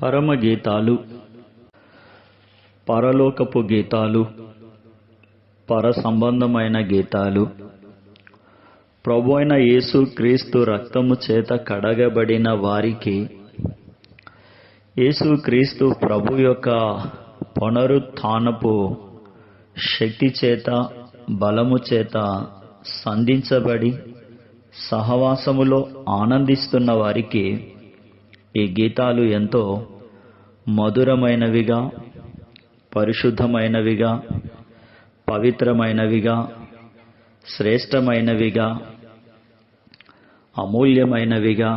పరమ గీతాలు, పరలోకపు గీతాలు, పర సంబంధమైన గీతాలు, ప్రభు అయిన యేసు క్రీస్తు రక్తము చేత కడగబడిన వారికి యేసు క్రీస్తు ప్రభు యొక్క పునరుత్థానపు శక్తి చేత బలము చేత సంధించబడి సహవాసములో ఆనందిస్తున్న వారికి ఈ గీతాలు ఎంతో మధురమైనవిగా, పరిశుద్ధమైనవిగా, పవిత్రమైనవిగా, శ్రేష్టమైనవిగా, అమూల్యమైనవిగా,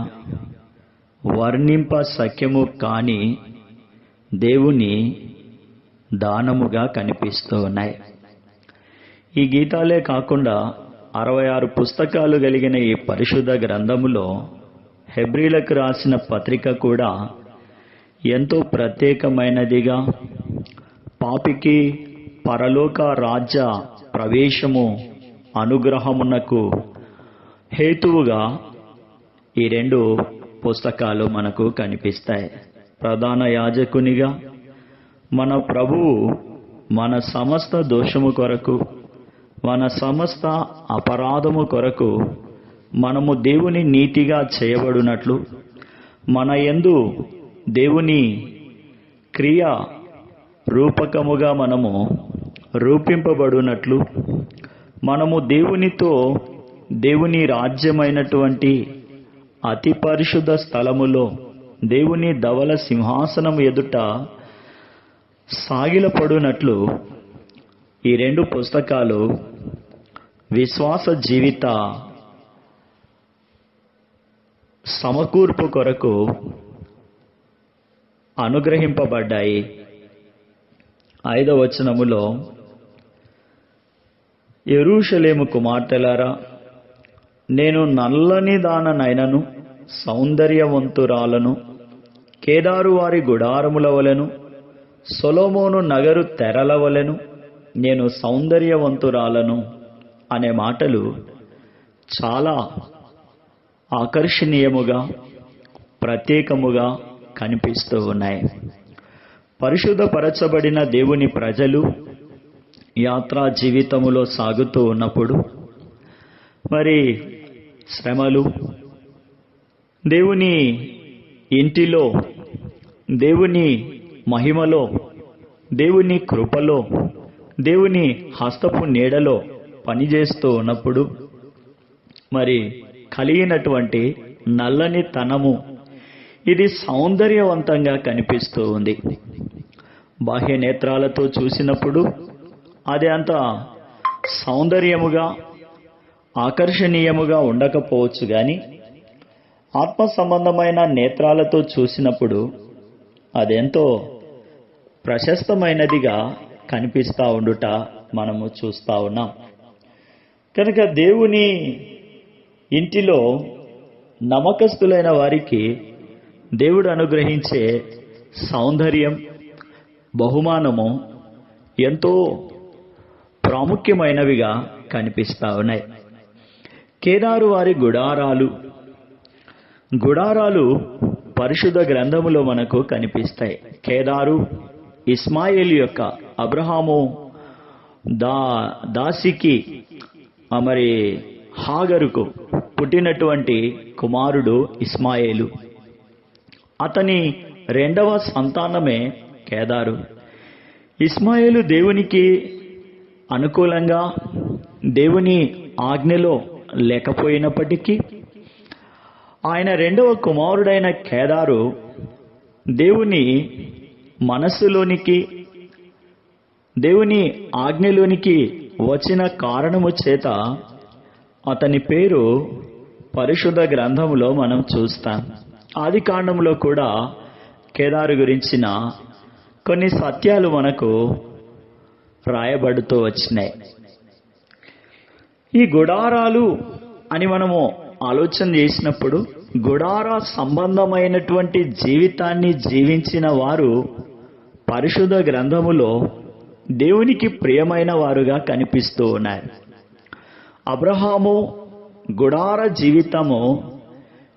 వర్ణింప సఖ్యము కాని దేవుని దానముగా కనిపిస్తూ ఉన్నాయి. ఈ గీతాలే కాకుండా 66 పుస్తకాలు కలిగిన ఈ పరిశుద్ధ గ్రంథములో హెబ్రీలకు రాసిన పత్రిక కూడా ఎంతో ప్రత్యేకమైనదిగా, పాపికి పరలోక రాజ్య ప్రవేశము అనుగ్రహమునకు హేతువుగా ఈ 2 పుస్తకాలు మనకు కనిపిస్తాయి. ప్రధాన యాజకునిగా మన ప్రభువు మన సమస్త దోషము కొరకు, మన సమస్త అపరాధము కొరకు మనము దేవుని నీతిగా చేయబడినట్లు, మన యందు దేవుని క్రియ రూపకముగా మనము రూపింపబడినట్లు, మనము దేవునితో దేవుని రాజ్యమైనటువంటి అతి పరిశుద్ధ స్థలములో దేవుని ధవల సింహాసనము ఎదుట సాగిలపడునట్లు ఈ 2 పుస్తకాలు విశ్వాస జీవిత సమకూర్పు కొరకు అనుగ్రహింపబడ్డాయి. 5వ వచనములో, యెరూషలేము కుమార్తెలారా, నేను నల్లని దాననైనను సౌందర్యవంతురాలను, కేదారు వారి గుడారముల వలెను, సొలొమోను నగరు తెరల వలెను నేను సౌందర్యవంతురాలను అనే మాటలు చాలా ఆకర్షణీయముగా, ప్రత్యేకముగా కనిపిస్తూ ఉన్నాయి. పరిశుద్ధపరచబడిన దేవుని ప్రజలు యాత్రా జీవితములో సాగుతూ ఉన్నప్పుడు మరి శ్రమలు, దేవుని ఇంటిలో, దేవుని మహిమలో, దేవుని కృపలో, దేవుని హస్తపు నీడలో పనిచేస్తూ ఉన్నప్పుడు మరి కలిగినటువంటి నల్లని తనము ఇది సౌందర్యవంతంగా కనిపిస్తూ ఉంది. బాహ్య నేత్రాలతో చూసినప్పుడు అది అంత సౌందర్యముగా, ఆకర్షణీయముగా ఉండకపోవచ్చు, కానీ ఆత్మ సంబంధమైన నేత్రాలతో చూసినప్పుడు అదెంతో ప్రశస్తమైనదిగా కనిపిస్తూ ఉండుట మనము చూస్తూ ఉన్నాం. కనుక దేవుని ఇంటిలో నమ్మకస్తులైన వారికి దేవుడు అనుగ్రహించే సౌందర్యం, బహుమానము ఎంతో ప్రాముఖ్యమైనవిగా కనిపిస్తూ ఉన్నాయి. కేదారు వారి గుడారాలు పరిశుద్ధ గ్రంథములో మనకు కనిపిస్తాయి. కేదారు ఇస్మాయేలు యొక్క, అబ్రహాము దాసికి మరి హాగరుకు పుట్టినటువంటి కుమారుడు ఇస్మాయేలు. అతని 2వ సంతానమే కేదారు. ఇస్మాయేలు దేవునికి అనుకూలంగా దేవుని ఆజ్ఞలో లేకపోయినప్పటికీ ఆయన 2వ కుమారుడైన కేదారు దేవుని మనస్సులోనికి, దేవుని ఆజ్ఞలోనికి వచ్చిన కారణము చేత అతని పేరు పరిశుద్ధ గ్రంథములో మనం చూస్తాం. ఆది కాండంలో కూడా కేదారు గురించిన కొన్ని సత్యాలు మనకు రాయబడుతూ వచ్చినాయి. ఈ గుడారాలు అని మనము ఆలోచన చేసినప్పుడు గుడార సంబంధమైనటువంటి జీవితాన్ని జీవించిన వారు పరిశుద్ధ గ్రంథములో దేవునికి ప్రియమైన వారుగా కనిపిస్తూ ఉన్నారు. అబ్రహాము గుడార జీవితము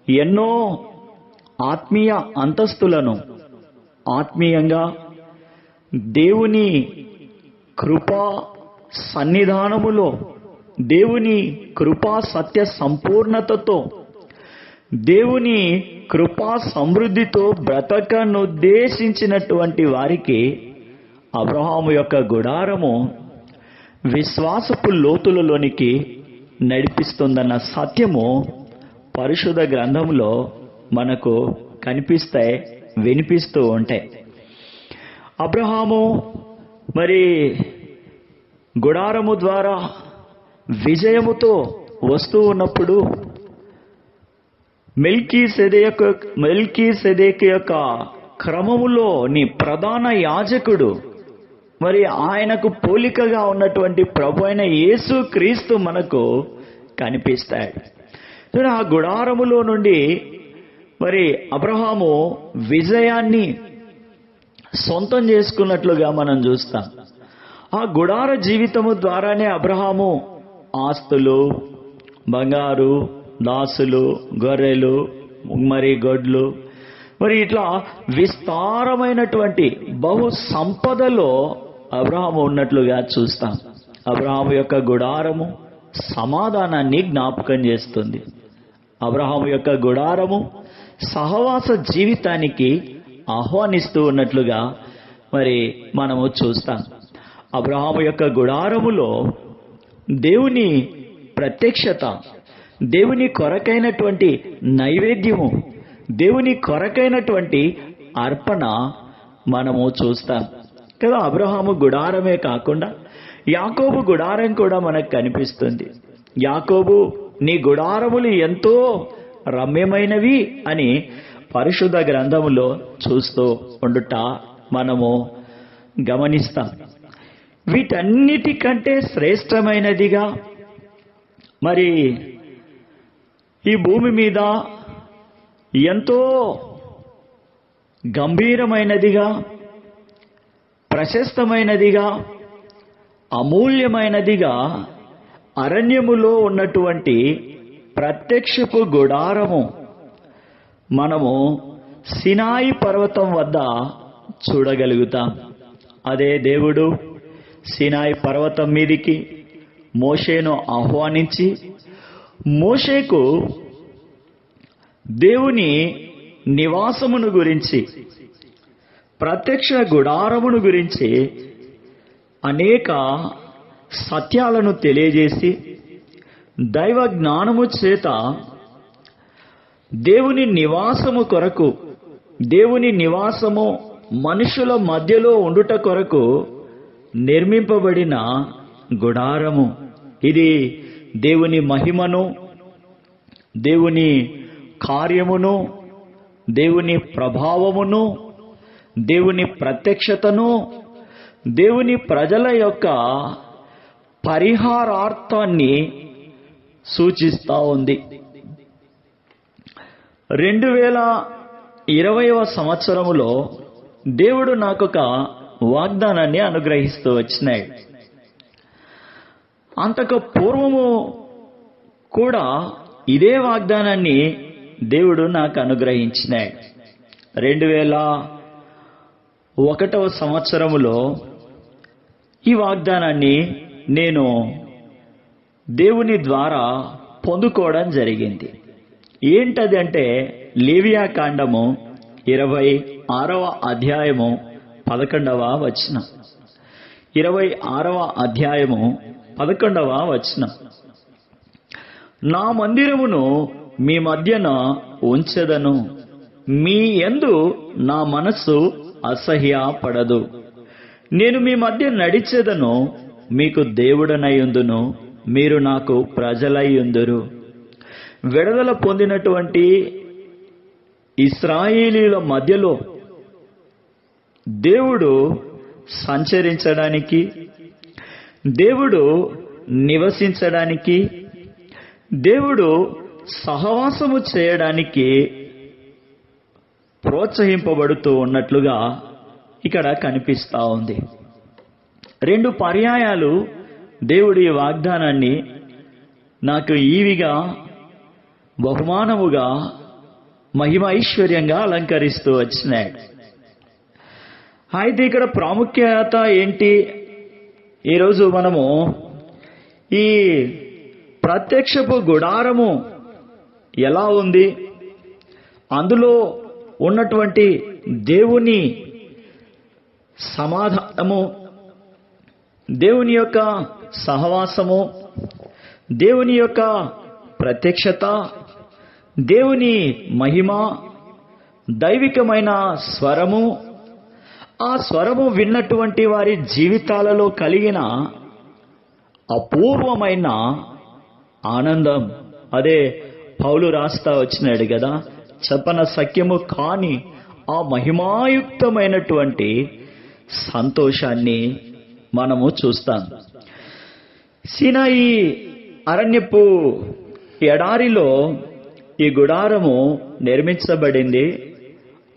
ఎన్నో ఆత్మీయ అంతస్తులను ఆత్మీయంగా దేవుని కృపా సన్నిధానములో, దేవుని కృపా సత్య సంపూర్ణతతో, దేవుని కృపా సమృద్ధితో బ్రతకనుద్దేశించినటువంటి వారికి అబ్రహాము యొక్క గుడారము విశ్వాసపు లోతులలోనికి నడిపిస్తుందన్న సత్యము పరిశుద్ధ గ్రంథంలో మనకు కనిపిస్తాయి, వినిపిస్తూ ఉంటాయి. అబ్రహాము మరి గుడారము ద్వారా విజయముతో వస్తూ ఉన్నప్పుడు మెల్కీసెదెకు యొక్క క్రమములోని ప్రధాన యాజకుడు, మరి ఆయనకు పోలికగా ఉన్నటువంటి ప్రభు అయిన యేసు క్రీస్తు మనకు కనిపిస్తాడు. ఆ గుడారములో నుండి మరి అబ్రహాము విజయాన్ని సొంతం చేసుకున్నట్లుగా మనం చూస్తాం. ఆ గుడార జీవితము ద్వారానే అబ్రహాము ఆస్తులు, బంగారు, దాసులు, గొర్రెలు, మరి గొడ్లు, మరి ఇట్లా విస్తారమైనటువంటి బహు సంపదలో అబ్రహాము ఉన్నట్లుగా చూస్తాం. అబ్రహాము యొక్క గుడారము సమాధానాన్ని జ్ఞాపకం చేస్తుంది. అబ్రహాము యొక్క గుడారము సహవాస జీవితానికి ఆహ్వానిస్తూ ఉన్నట్లుగా మరి మనము చూస్తాం. అబ్రహాము యొక్క గుడారములో దేవుని ప్రత్యక్షత, దేవుని కొరకైనటువంటి నైవేద్యము, దేవుని కొరకైనటువంటి అర్పణ మనము చూస్తాం కదా. అబ్రహాము గుడారమే కాకుండా యాకోబు గుడారం కూడా మనకు కనిపిస్తుంది. యాకోబు, నీ గుడారములు ఎంతో రమ్యమైనవి అని పరిశుద్ధ గ్రంథములో చూస్తూ ఉండుట మనము గమనిస్తాం. వీటన్నిటికంటే శ్రేష్టమైనదిగా మరి ఈ భూమి మీద ఎంతో గంభీరమైనదిగా, ప్రశస్తమైనదిగా, అమూల్యమైనదిగా అరణ్యములో ఉన్నటువంటి ప్రత్యక్షపు గుడారము మనము సినాయి పర్వతం వద్ద చూడగలుగుతాం. అదే దేవుడు సినాయి పర్వతం మీదికి మోషేను ఆహ్వానించి మోషేకు దేవుని నివాసమును గురించి, ప్రత్యక్ష గుడారమును గురించి అనేక సత్యాలను తెలియజేసి దైవ జ్ఞానము చేత దేవుని నివాసము కొరకు, దేవుని నివాసము మనుషుల మధ్యలో ఉండుట కొరకు నిర్మింపబడిన గుడారము. ఇది దేవుని మహిమను, దేవుని కార్యమును, దేవుని ప్రభావమును, దేవుని ప్రత్యక్షతను, దేవుని ప్రజల యొక్క పరిహారార్థాన్ని సూచిస్తూ ఉంది. 2020వ సంవత్సరములో దేవుడు నాకొక వాగ్దానాన్ని అనుగ్రహిస్తూ వచ్చినాడు. అంతకు పూర్వము కూడా ఇదే వాగ్దానాన్ని దేవుడు నాకు అనుగ్రహించినాడు. 2001వ సంవత్సరములో ఈ వాగ్దానాన్ని నేను దేవుని ద్వారా పొందుకోవడం జరిగింది. ఏంటది అంటే లేవియా కాండము 26వ అధ్యాయము 11వ వచనం. 26వ అధ్యాయము 11వ వచనం. నా మందిరమును మీ మధ్యన ఉంచెదను, మీ యందు నా మనస్సు అసహ్యపడదు. నేను మీ మధ్య నడిచెదను, మీకు దేవుడనయుందును, మీరు నాకు ప్రజలయ్యుందురు. విడుదల పొందినటువంటి ఇశ్రాయేలీయుల మధ్యలో దేవుడు సంచరించడానికి, దేవుడు నివసించడానికి, దేవుడు సహవాసము చేయడానికి ప్రోత్సహింపబడుతూ ఉన్నట్లుగా ఇక్కడ కనిపిస్తూ ఉంది. 2 పర్యాయాలు దేవుడి వాగ్దానాన్ని నాకు ఈవిగా, బహుమానముగా, మహిమ ఐశ్వర్యంగా అలంకరిస్తూ వచ్చినాడు. అయితే ఇక్కడ ప్రాముఖ్యత ఏంటి? ఈరోజు మనము ఈ ప్రత్యక్షపు గుడారము ఎలా ఉంది, అందులో ఉన్నటువంటి దేవుని సమాధానము, దేవుని యొక్క సహవాసము, దేవుని యొక్క ప్రత్యక్షత, దేవుని మహిమ, దైవికమైన స్వరము, ఆ స్వరము విన్నటువంటి వారి జీవితాలలో కలిగిన అపూర్వమైన ఆనందం. అదే పౌలు రాస్తా వచ్చినాడు కదా, చెప్పన సఖ్యము కాని ఆ మహిమాయుక్తమైనటువంటి సంతోషాన్ని మనము చూస్తాం. సీనాయి అరణ్యపు ఎడారిలో ఈ గుడారము నిర్మించబడింది.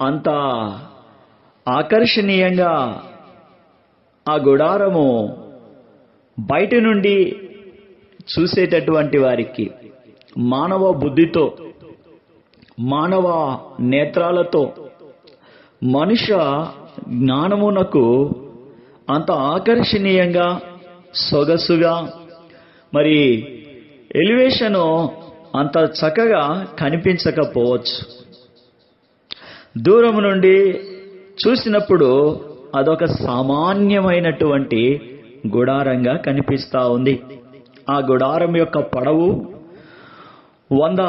అంత ఆకర్షణీయంగా ఆ గుడారము బయట నుండి చూసేటటువంటి వారికి మానవ బుద్ధితో, మానవ నేత్రాలతో, మనుష్య జ్ఞానమునకు అంత ఆకర్షణీయంగా, సొగసుగా, మరి ఎలివేషను అంత చక్కగా కనిపించకపోవచ్చు. దూరం నుండి చూసినప్పుడు అదొక సామాన్యమైనటువంటి గుడారంగా కనిపిస్తా ఉంది. ఆ గుడారం యొక్క పొడవు 100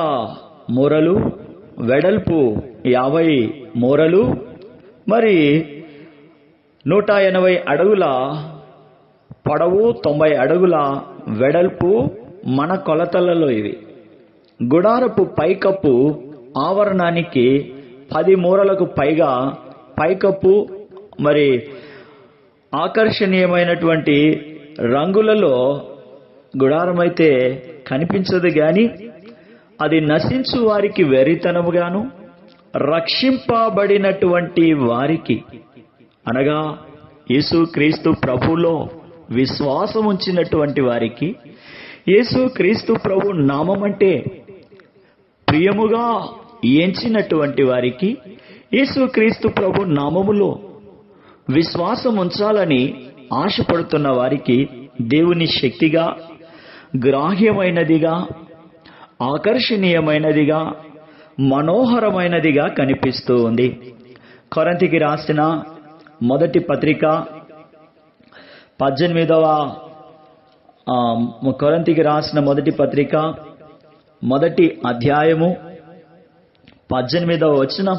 మూరలు, వెడల్పు 50 మూరలు, మరి 180 అడుగుల పొడవు, 90 అడుగుల వెడల్పు మన కొలతలలో ఇవి. గుడారపు పైకప్పు ఆవరణానికి 10 మూరలకు పైగా పైకప్పు, మరి ఆకర్షణీయమైనటువంటి రంగులలో గుడారం అయితే కనిపించదు గాని అది నశించు వారికి వెరితనముగాను, రక్షింపబడినటువంటి వారికి అనగా యేసుక్రీస్తు ప్రభులో విశ్వాసం ఉంచినటువంటి వారికి, యేసుక్రీస్తు ప్రభు నామం అంటే ప్రియముగా ఎంచినటువంటి వారికి, యేసుక్రీస్తు ప్రభు నామములో విశ్వాసం ఉంచాలని ఆశపడుతున్న వారికి దేవుని శక్తిగా, గ్రాహ్యమైనదిగా, ఆకర్షణీయమైనదిగా, మనోహరమైనదిగా కనిపిస్తూ ఉంది. కొరింథీకి రాసిన మొదటి పత్రిక 18వ కొరింథీకి రాసిన మొదటి పత్రిక మొదటి అధ్యాయము 18వ వచనం,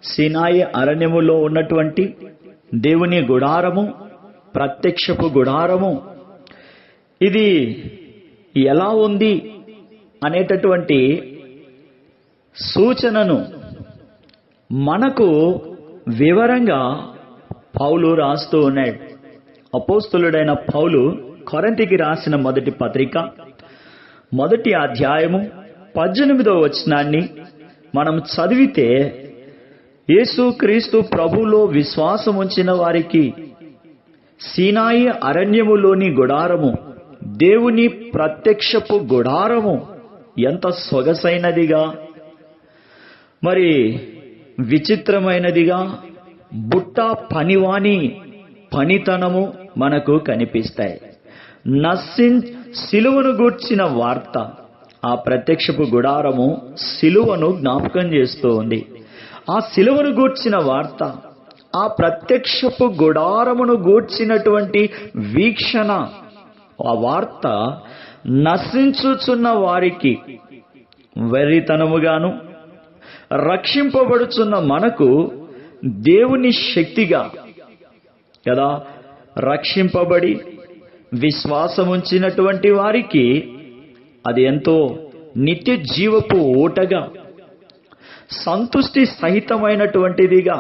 సీనాయి అరణ్యములో ఉన్నటువంటి దేవుని గుడారము, ప్రత్యక్షపు గుడారము, ఇది ఎలా ఉంది అనేటటువంటి సూచనను మనకు వివరంగా పౌలు రాస్తూ ఉన్నాడు. అపోస్తలుడైన పౌలు కొరింథీకి రాసిన మొదటి పత్రిక మొదటి అధ్యాయము 18వ వచనాన్ని మనం చదివితే, యేసుక్రీస్తు ప్రభువులో విశ్వాసం ఉంచిన వారికి సీనాయి అరణ్యములోని గుడారము, దేవుని ప్రత్యక్షపు గుడారము ఎంత సొగసైనదిగా, మరి విచిత్రమైనదిగా, బుట్ట పనివాని పనితనము మనకు కనిపిస్తాయి. సిలువను గూర్చిన వార్త, ఆ ప్రత్యక్షపు గుడారము సిలువను జ్ఞాపకం చేస్తూ ఉంది. ఆ సిలువను గూర్చిన వార్త, ఆ ప్రత్యక్షపు గుడారమును గూర్చినటువంటి వీక్షణ, ఆ వార్త నశించుచున్న వారికి వెర్రితనముగాను, రక్షింపబడుచున్న మనకు దేవుని శక్తిగా కదా, రక్షింపబడి విశ్వాసముంచినటువంటి వారికి అది ఎంతో నిత్య జీవపు ఊటగా, సంతుష్టి సహితమైనటువంటిదిగా,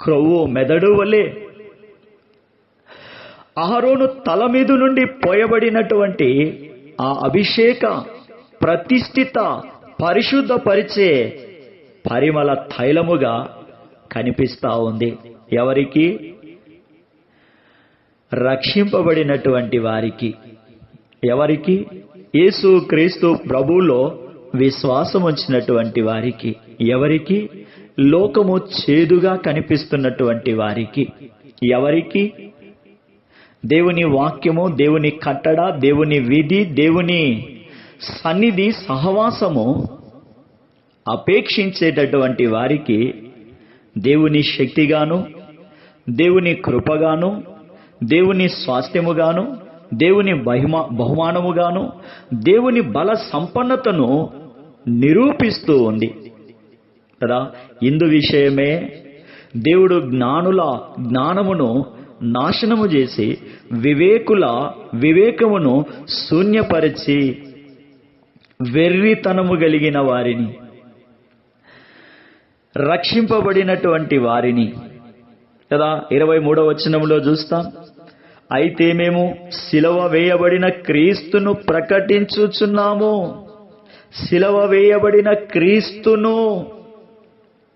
క్రొవ్వు మెదడు వలె అహరోను తల మీద నుండి పోయబడినటువంటి ఆ అభిషేక ప్రతిష్ఠిత పరిశుద్ధపరిచే పరిమళ తైలముగా కనిపిస్తా ఉంది. ఎవరికి? రక్షింపబడినటువంటి వారికి. ఎవరికి? యేసుక్రీస్తు ప్రభువులో విశ్వాసం ఉంచినటువంటి వారికి. ఎవరికి? లోకము చేదుగా కనిపిస్తున్నటువంటి వారికి, ఎవరికి? దేవుని వాక్యము, దేవుని కట్టడ, దేవుని విధి, దేవుని సన్నిధి, సహవాసము అపేక్షించేటటువంటి వారికి దేవుని శక్తిగాను, దేవుని కృపగాను, దేవుని స్వాస్థ్యముగాను, దేవుని బహుమానముగాను, దేవుని బల సంపన్నతను నిరూపిస్తూ ఉంది కదా. ఇందు విషయమే దేవుడు జ్ఞానుల జ్ఞానమును నాశనము చేసి వివేకుల వివేకమును శూన్యపరిచి వెర్రితనము కలిగిన వారిని, రక్షింపబడినటువంటి వారిని కదా 23వ వచనంలో చూస్తాం. అయితే మేము సిలువ వేయబడిన క్రీస్తును ప్రకటించుచున్నాము. సిలువ వేయబడిన క్రీస్తును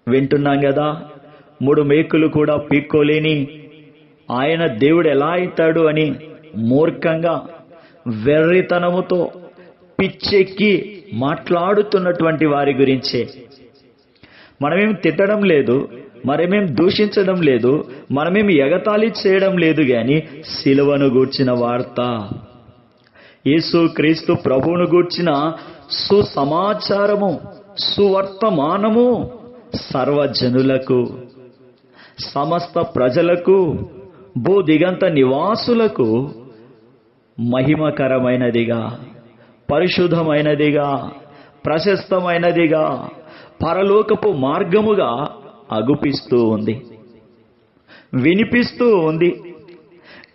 వింటున్నాం కదా. 3 మేకులు కూడా పీక్కోలేని ఆయన దేవుడు ఎలా అవుతాడు అని మూర్ఖంగా వెర్రితనముతో పిచ్చెక్కి మాట్లాడుతున్నటువంటి వారి గురించే. మనమేం తిట్టడం లేదు, మరేమేం దూషించడం లేదు, మనమేం ఎగతాళి చేయడం లేదు. గాని సిలువను గూర్చిన వార్త, యేసు క్రీస్తు ప్రభువును గూర్చిన సుసమాచారము, సువర్తమానము సర్వజనులకు, సమస్త ప్రజలకు, భూదిగంత నివాసులకు మహిమకరమైనదిగా, పరిశుద్ధమైనదిగా, ప్రశస్తమైనదిగా, పరలోకపు మార్గముగా అగుపిస్తూ ఉంది, వినిపిస్తూ ఉంది,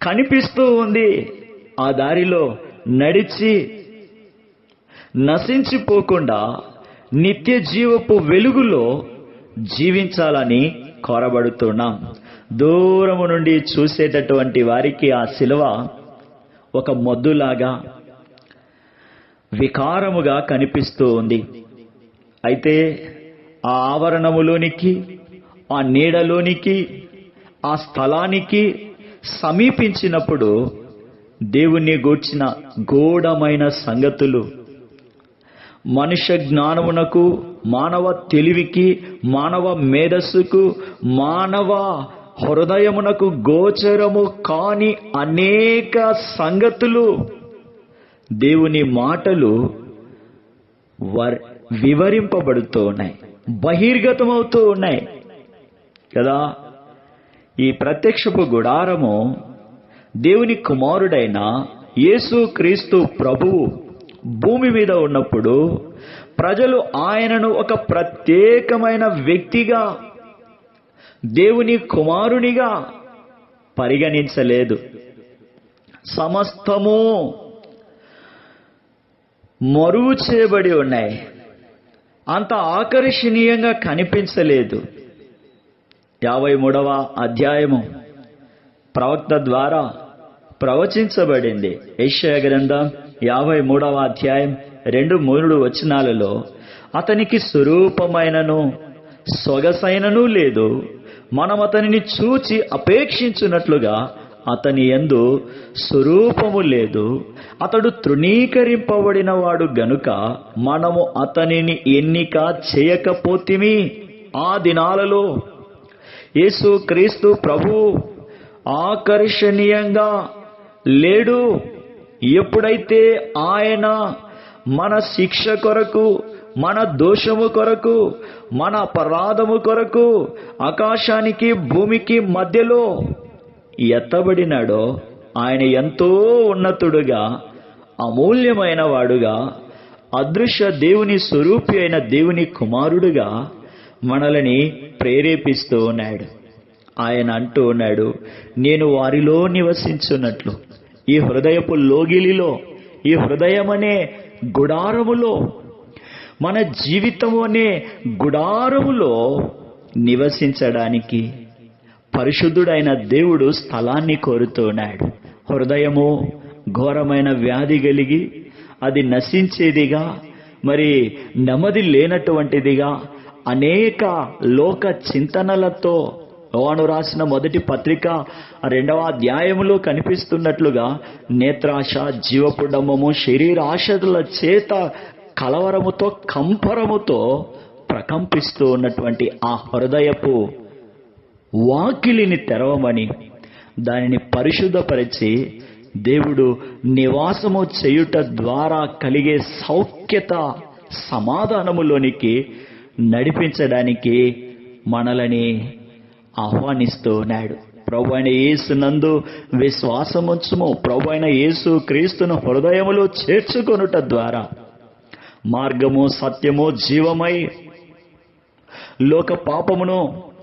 కనిపిస్తూ ఉంది. ఆ దారిలో నడిచి నశించిపోకుండా నిత్య జీవపు వెలుగులో జీవించాలని కోరబడుతున్నాం. దూరము నుండి చూసేటటువంటి వారికి ఆ శిలువ ఒక మొద్దులాగా, వికారముగా కనిపిస్తూ ఉంది. అయితే ఆ ఆవరణములోనికి, ఆ నీడలోనికి, ఆ స్థలానికి సమీపించినప్పుడు దేవుణ్ణి గూర్చిన గూఢమైన సంగతులు, మనుష్య జ్ఞానమునకు, మానవ తెలివికి, మానవ మేధస్సుకు, మానవ హృదయమునకు గోచరము కాని అనేక సంగతులు, దేవుని మాటలు వివరింపబడుతూ ఉన్నాయి, బహిర్గతమవుతూ ఉన్నాయి కదా. ఈ ప్రత్యక్షపు గుడారము దేవుని కుమారుడైన యేసు క్రీస్తు ప్రభువు భూమి మీద ఉన్నప్పుడు ప్రజలు ఆయనను ఒక ప్రత్యేకమైన వ్యక్తిగా, దేవుని కుమారునిగా పరిగణించలేదు. సమస్తము మరుగు చేయబడి ఉన్నాయి, అంత ఆకర్షణీయంగా కనిపించలేదు. 53వ అధ్యాయము ప్రవక్త ద్వారా ప్రవచించబడింది. యెషయా గ్రంథం 53వ అధ్యాయం 2-3 వచనాలలో అతనికి స్వరూపమైనను సొగసైనను లేదు, మనం అతనిని చూచి అపేక్షించున్నట్లుగా అతని యందు స్వరూపము లేదు, అతడు తృణీకరింపబడిన వాడు గనుక మనము అతనిని ఎన్నిక చేయకపోతిమి. ఆ దినాలలో యేసు క్రీస్తు ప్రభు ఆకర్షణీయంగా లేడు. ఎప్పుడైతే ఆయన మన శిక్ష కొరకు, మన దోషము కొరకు, మన అపరాధము కొరకు ఆకాశానికి భూమికి మధ్యలో ఎత్తబడినాడో, ఆయన ఎంతో ఉన్నతుడుగా, అమూల్యమైన వాడుగా, అదృశ్య దేవుని స్వరూపి అయిన దేవుని కుమారుడుగా మనల్ని ప్రేరేపిస్తూ ఉన్నాడు. ఆయన అంటూ ఉన్నాడు, నేను వారిలో నివసించున్నట్లు, ఈ హృదయపు లోగిలిలో, ఈ హృదయమనే గుడారములో, మన జీవితము అనే గుడారములో నివసించడానికి పరిశుద్ధుడైన దేవుడు స్థలాన్ని కోరుతున్నాడు. హృదయము ఘోరమైన వ్యాధి కలిగి అది నశించేదిగా, మరి నెమ్మది లేనటువంటిదిగా, అనేక లోక చింతనలతో యోహాను రాసిన మొదటి పత్రిక 2వ అధ్యాయములో కనిపిస్తున్నట్లుగా నేత్రాశ, జీవపు డంబము, శరీర ఆశల చేత కలవరముతో, కంపరముతో ప్రకంపిస్తూ ఉన్నటువంటి ఆ హృదయపు వాకిలిని తెరవమని, దానిని పరిశుద్ధపరిచి దేవుడు నివాసము చేయుట ద్వారా కలిగే సౌఖ్యత, సమాధానములోనికి నడిపించడానికి మనలని ఆహ్వానిస్తూ ఉన్నాడు. ప్రభు అయిన యేసునందు విశ్వాసముంచుము, ప్రభు అయిన యేసు క్రీస్తును హృదయములో చేర్చుకొనుట ద్వారా మార్గము, సత్యము, జీవమై లోక పాపమును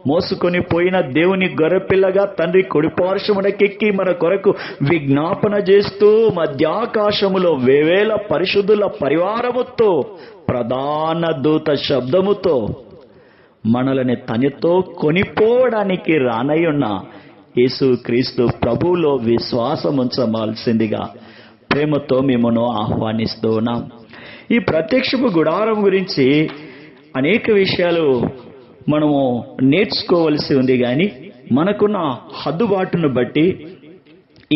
మోసుకొని పోయిన దేవుని గొర్రెపిల్లగా తండ్రి కుడిపార్శ్వమునకెక్కి మన కొరకు విజ్ఞాపన చేస్తూ మధ్యాకాశములో వేవేల పరిశుద్ధుల పరివారముతో ప్రధాన దూత శబ్దముతో మనల్ని తనతో కొనిపోవడానికి రానయ్యున్న యేసు క్రీస్తు ప్రభువులో విశ్వాసముంచవలసిందిగా ప్రేమతో మిమ్మను ఆహ్వానిస్తూ ఉన్నాం. ఈ ప్రత్యక్షపు గుడారం గురించి అనేక విషయాలు మనము నేర్చుకోవలసి ఉంది. కానీ మనకున్న హద్దుబాటును బట్టి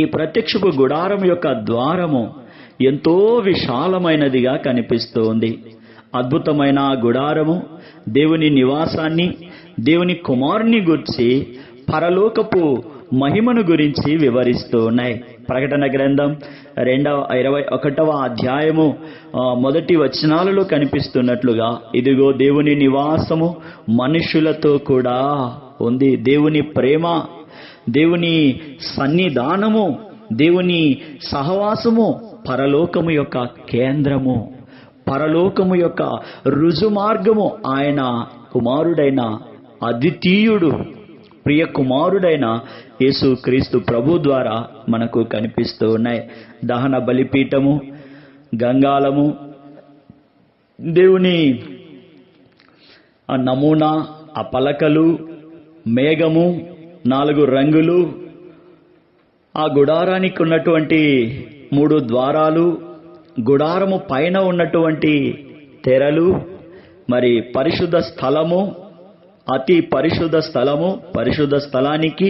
ఈ ప్రత్యక్షపు గుడారం యొక్క ద్వారము ఎంతో విశాలమైనదిగా కనిపిస్తూ ఉంది. అద్భుతమైన గుడారము దేవుని నివాసాన్ని, దేవుని కుమారుని గురించి, పరలోకపు మహిమను గురించి వివరిస్తూ ఉన్నాయి. ప్రకటన గ్రంథం 21వ అధ్యాయము 1 వచనాలలో కనిపిస్తున్నట్లుగా, ఇదిగో దేవుని నివాసము మనుషులతో కూడా ఉంది. దేవుని ప్రేమ, దేవుని సన్నిధానము, దేవుని సహవాసము పరలోకము యొక్క కేంద్రము, పరలోకము యొక్క రుజుమార్గము ఆయన కుమారుడైన అద్వితీయుడు, ప్రియ కుమారుడైన యేసు క్రీస్తు ప్రభు ద్వారా మనకు కనిపిస్తూ ఉన్నాయి. దహన బలిపీఠము, గంగాళము, దేవుని ఆ నమూనా, ఆ పలకలు, మేఘము, 4 రంగులు, ఆ గుడారానికి ఉన్నటువంటి 3 ద్వారాలు, గుడారము పైన ఉన్నటువంటి తెరలు, మరి పరిశుద్ధ స్థలము, అతి పరిశుద్ధ స్థలము, పరిశుద్ధ స్థలానికి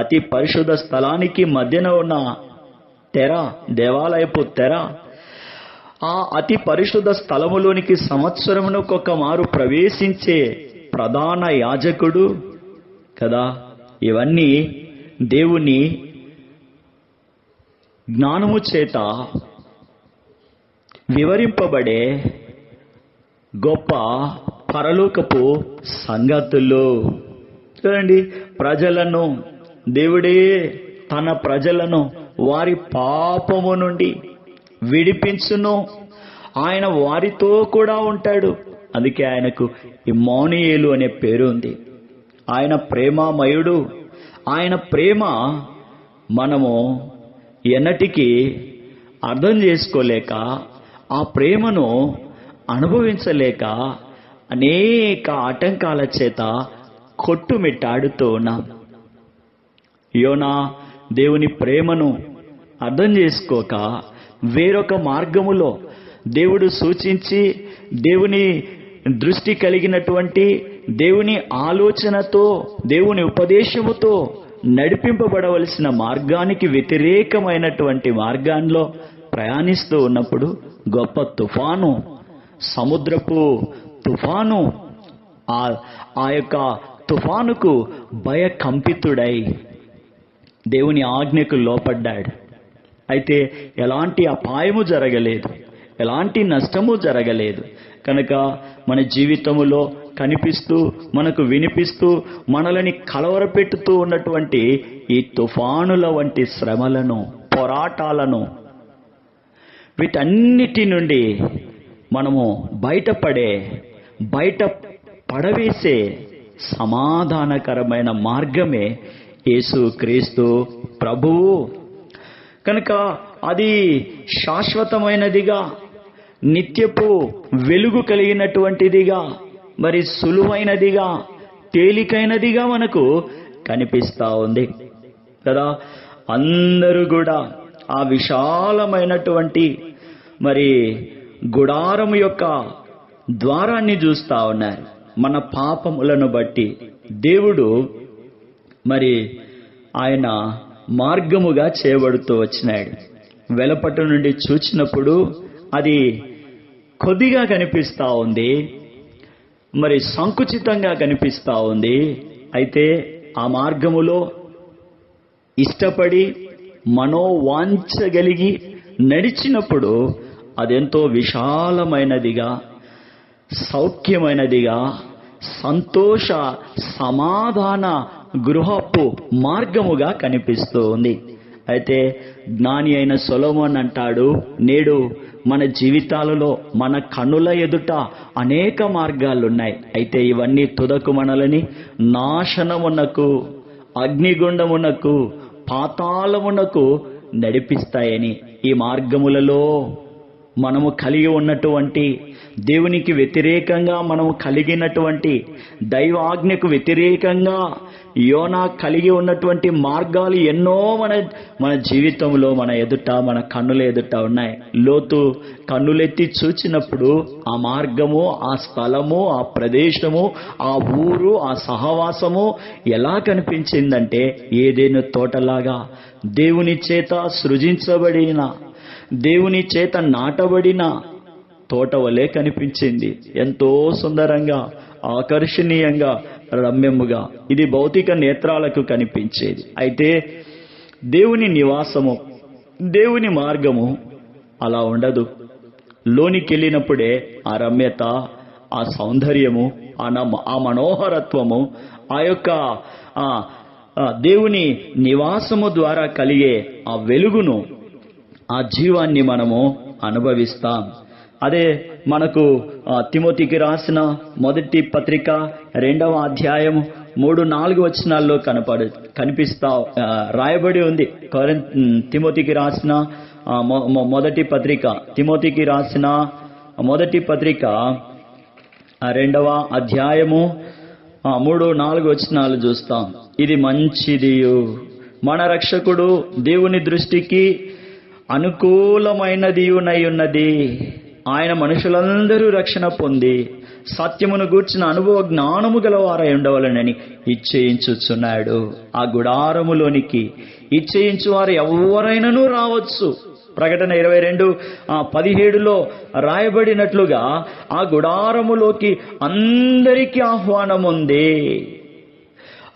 అతి పరిశుద్ధ స్థలానికి మధ్యన ఉన్న తెర, దేవాలయపు తెర, ఆ అతి పరిశుద్ధ స్థలములోనికి సంవత్సరమునకొక మారు ప్రవేశించే ప్రధాన యాజకుడు కదా. ఇవన్నీ దేవుని జ్ఞానము చేత వివరింపబడే గొప్ప పరలోకపు సంగతులు. చూడండి, ప్రజలను దేవుడే తన ప్రజలను వారి పాపము నుండి విడిపించును. ఆయన వారితో కూడా ఉంటాడు. అందుకే ఆయనకు ఇమ్మానుయేలు అనే పేరు ఉంది. ఆయన ప్రేమామయుడు. ఆయన ప్రేమ మనము ఎన్నటికీ అర్థం చేసుకోలేక, ఆ ప్రేమను అనుభవించలేక అనేక ఆటంకాల చేత కొట్టుమిట్టాడుతూ ఉన్నాం. యోనా దేవుని ప్రేమను అర్థం చేసుకోక వేరొక మార్గములో దేవుడు సూచించి, దేవుని దృష్టి కలిగినటువంటి, దేవుని ఆలోచనతో, దేవుని ఉపదేశముతో నడిపింపబడవలసిన మార్గానికి వ్యతిరేకమైనటువంటి మార్గాల్లో ప్రయాణిస్తూ ఉన్నప్పుడు గొప్ప తుఫాను, సముద్రపు తుఫాను, ఆ యొక్క తుఫానుకు భయకంపితుడై దేవుని ఆజ్ఞకు లోపడ్డాడు. అయితే ఎలాంటి అపాయము జరగలేదు, ఎలాంటి నష్టము జరగలేదు. కనుక మన జీవితములో కనిపిస్తూ, మనకు వినిపిస్తూ, మనల్ని కలవరపెట్టుతూ ఉన్నటువంటి ఈ తుఫానుల వంటి శ్రమలను, పోరాటాలను, వీటన్నిటి నుండి మనము బయట పడవేసే సమాధానకరమైన మార్గమే యేసు క్రీస్తు ప్రభువు. కనుక అది శాశ్వతమైనదిగా, నిత్యపు వెలుగు కలిగినటువంటిదిగా, మరి సులువైనదిగా, తేలికైనదిగా మనకు కనిపిస్తా ఉంది కదా. అందరూ కూడా ఆ విశాలమైనటువంటి మరి గుడారము యొక్క ద్వారాన్ని చూస్తా ఉన్నారు. మన పాపములను బట్టి దేవుడు మరి ఆయన మార్గముగా చేయబడుతూ వచ్చినాడు. వెలపట్టు నుండి చూచినప్పుడు అది కొద్దిగా కనిపిస్తా ఉంది. మరి సంకుచితంగా కనిపిస్తా ఉంది. అయితే ఆ మార్గములో ఇష్టపడి మనోవాంఛగలిగి నడిచినప్పుడు అదెంతో విశాలమైనదిగా, సౌఖ్యమైనదిగా, సంతోష సమాధాన గృహపు మార్గముగా కనిపిస్తూ ఉంది. అయితే జ్ఞాని అయిన సొలొమోన్ అంటాడు, నేడు మన జీవితాలలో మన కన్నుల ఎదుట అనేక మార్గాలున్నాయి. అయితే ఇవన్నీ తుదకు మనలని నాశనమునకు, అగ్నిగుండమునకు, పాతాళమునకు నడిపిస్తాయని, ఈ మార్గములలో మనము కలిగి ఉన్నటువంటి, దేవునికి వ్యతిరేకంగా మనము కలిగినటువంటి, దైవ ఆజ్ఞకు వ్యతిరేకంగా యోనా కలిగి ఉన్నటువంటి మార్గాలు ఎన్నో మన జీవితంలో మన ఎదుట, మన కన్నుల ఎదుట ఉన్నాయి. లోతు కన్నులెత్తి చూచినప్పుడు ఆ మార్గము, ఆ స్థలము, ఆ ప్రదేశము, ఆ ఊరు, ఆ సహవాసము ఎలా కనిపించిందంటే ఏదైనా తోటలాగా, దేవుని చేత సృజించబడిన, దేవుని చేత నాటబడిన తోట వలె కనిపించింది. ఎంతో సుందరంగా, ఆకర్షణీయంగా, రమ్యముగా ఇది భౌతిక నేత్రాలకు కనిపించేది. అయితే దేవుని నివాసము, దేవుని మార్గము అలా ఉండదు. లోనికి వెళ్ళినప్పుడే ఆ రమ్యత, ఆ సౌందర్యము, ఆ మనోహరత్వము, ఆ యొక్క దేవుని నివాసము ద్వారా కలిగే ఆ వెలుగును, ఆ జీవాన్ని మనము అనుభవిస్తాం. అదే మనకు తిమోతికి రాసిన మొదటి పత్రిక 2వ అధ్యాయము 3-4 వచనాల్లో రాయబడి ఉంది. తిమోతికి రాసిన మొదటి పత్రిక, తిమోతికి రాసిన మొదటి పత్రిక 2వ అధ్యాయము 3-4 వచనాలు చూస్తాం. ఇది మంచిదియు, మన రక్షకుడు దేవుని దృష్టికి అనుకూలమైనదియునై ఉన్నది. ఆయన మనుషులందరూ రక్షణ పొంది సత్యమును గూర్చిన అనుభవ జ్ఞానము గలవారై ఉండవలనని ఇచ్చేయించుచున్నాడు. ఆ గుడారములోనికి ఇచ్చేయించు వారు ఎవరైనాను రావచ్చు. ప్రకటన 22:17లో రాయబడినట్లుగా ఆ గుడారములోకి అందరికీ ఆహ్వానం ఉంది.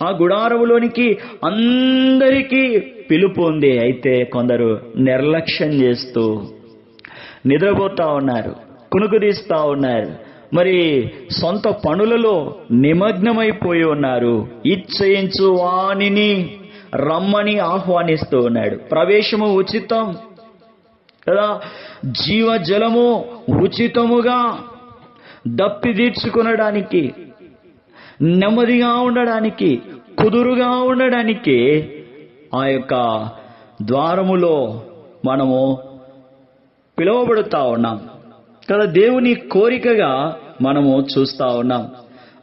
ఆ గుడారములోనికి అందరికీ పిలుపు ఉంది. అయితే కొందరు నిర్లక్ష్యం చేస్తూ నిద్రపోతా ఉన్నారు, కునుకు తీస్తా ఉన్నారు, మరి సొంత పనులలో నిమగ్నమైపోయి ఉన్నారు. ఇచ్చేయించు వానిని రమ్మని ఆహ్వానిస్తూ ఉన్నాడు. ప్రవేశము ఉచితం కదా, జీవజలము ఉచితముగా దప్పి తీర్చుకొనడానికి, నెమ్మదిగా ఉండడానికి, కుదురుగా ఉండడానికి ఆ యొక్క ద్వారములో మనము పిలువబడుతూ ఉన్నాం కదా. దేవుని కోరికగా మనము చూస్తూ ఉన్నాం.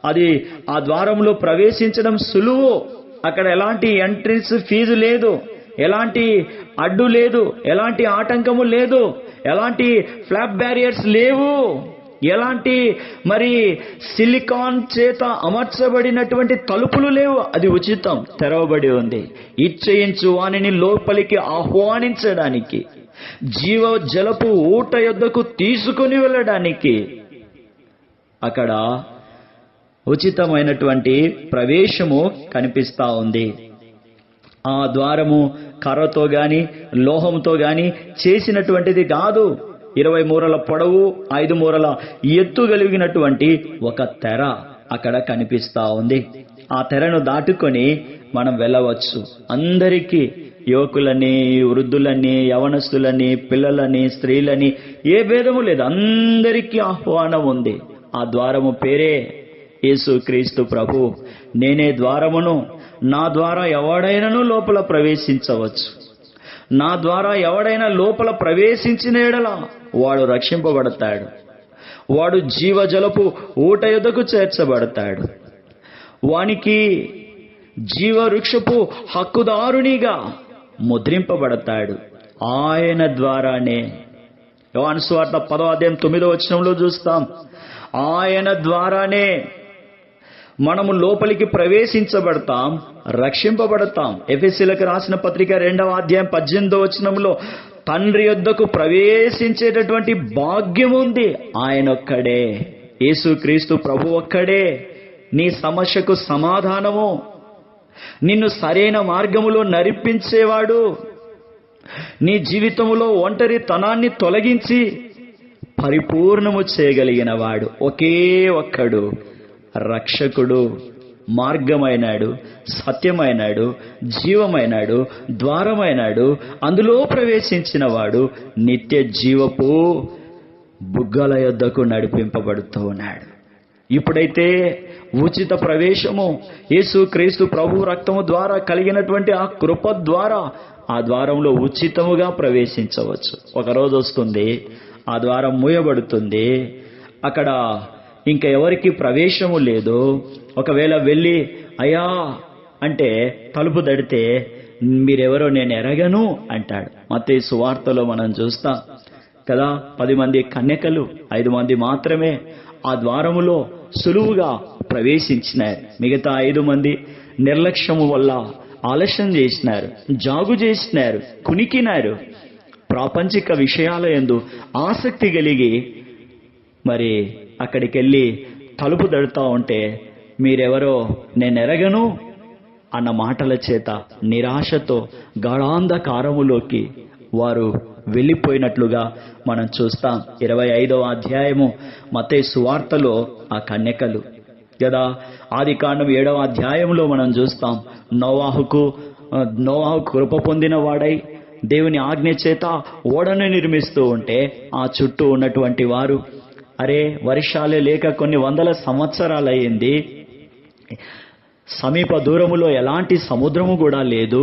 అది ఆ ద్వారంలో ప్రవేశించడం సులువు. అక్కడ ఎలాంటి ఎంట్రన్స్ ఫీజు లేదు, ఎలాంటి అడ్డు లేదు, ఎలాంటి ఆటంకము లేదు, ఎలాంటి ఫ్లాప్ బ్యారియర్స్ లేవు, ఎలాంటి మరి సిలికాన్ చేత అమర్చబడినటువంటి తలుపులు లేవు. అది ఉచితం, తెరవబడి ఉంది. ఇచ్చేయించు వానిని లోపలికి ఆహ్వానించడానికి, జీవ జలపు ఊట యొద్దకు తీసుకుని వెళ్ళడానికి అక్కడ ఉచితమైనటువంటి ప్రవేశము కనిపిస్తా ఉంది. ఆ ద్వారము కర్రతో గాని లోహంతో గాని చేసినటువంటిది కాదు. 20 మూరల పొడవు, 5 మూరల ఎత్తు కలిగినటువంటి ఒక తెర అక్కడ కనిపిస్తా ఉంది. ఆ తెరను దాటుకొని మనం వెళ్ళవచ్చు. అందరికీ, యువకులని, వృద్ధులని, యవనస్తులని, పిల్లలని, స్త్రీలని ఏ భేదము లేదు, అందరికీ ఆహ్వానం ఉంది. ఆ ద్వారము పేరే యేసు క్రీస్తు ప్రభు. నేనే ద్వారమును, నా ద్వారా ఎవడైనాను లోపల ప్రవేశించవచ్చు. నా ద్వారా ఎవడైనా లోపల ప్రవేశించిన యెడల వాడు రక్షింపబడతాడు, వాడు జీవజలపు ఊట యొద్దకు చేర్చబడతాడు, వానికి జీవవృక్షపు హక్కుదారునిగా ముద్రింపబడతాడు. ఆయన ద్వారానే, యోహాను సువార్త 10వ అధ్యాయం 9వ వచనంలో చూస్తాం, ఆయన ద్వారానే మనము లోపలికి ప్రవేశించబడతాం, రక్షింపబడతాం. ఎఫెసీయులకు రాసిన పత్రిక 2వ అధ్యాయం 18వ వచనంలో తండ్రి యొద్దకు ప్రవేశించేటటువంటి భాగ్యం ఉంది. ఆయనొక్కడే యేసుక్రీస్తు ప్రభు ఒక్కడే నీ సమస్యకు సమాధానము, నిన్ను సరైన మార్గములో నడిపించేవాడు, నీ జీవితంలో ఒంటరితనాన్ని తొలగించి పరిపూర్ణము చేయగలిగిన వాడు ఒకే ఒక్కడు, రక్షకుడు, మార్గమైనాడు, సత్యమైనాడు, జీవమైనాడు, ద్వారమైనాడు. అందులో ప్రవేశించిన వాడు నిత్య జీవపు బుగ్గల యొద్దకు నడిపింపబడుతూ ఉన్నాడు. ఇప్పుడైతే ఉచిత ప్రవేశము యేసుక్రీస్తు ప్రభు రక్తము ద్వారా కలిగినటువంటి ఆ కృప ద్వారా ఆ ద్వారంలో ఉచితముగా ప్రవేశించవచ్చు. ఒకరోజు వస్తుంది, ఆ ద్వారం మూయబడుతుంది, అక్కడ ఇంకా ఎవరికి ప్రవేశము లేదు. ఒకవేళ వెళ్ళి అయ్యా అంటే తలుపు తడితే మీరెవరో నేను ఎరగను అంటాడు. మత్తయి సువార్తలో మనం చూస్తాం కదా, 10 మంది కన్యకలు 5 మంది మాత్రమే ఆ ద్వారములో సులువుగా ప్రవేశించినారు. మిగతా 5 మంది నిర్లక్ష్యము వల్ల ఆలస్యం చేసినారు, జాగు చేసినారు, కునికినారు. ప్రాపంచిక విషయాల యందు ఆసక్తి కలిగి మరి అక్కడికి వెళ్ళి తలుపు తడుతూ ఉంటే మీరెవరో నేను ఎరగను అన్న మాటల చేత నిరాశతో గాఢాంధకారములోకి వారు వెళ్ళిపోయినట్లుగా మనం చూస్తాం. 25వ అధ్యాయము మత్తయి సువార్తలో ఆ కన్యకలు కదా. ఆదికాండం 7వ అధ్యాయంలో మనం చూస్తాం, నోవాహు కృప పొందిన వాడై దేవుని ఆజ్ఞ చేత ఓడను నిర్మిస్తూ ఉంటే ఆ చుట్టూ ఉన్నటువంటి వారు అరే వర్షాలే లేక కొన్ని వందల సంవత్సరాలయ్యింది, సమీప దూరములో ఎలాంటి సముద్రము కూడా లేదు,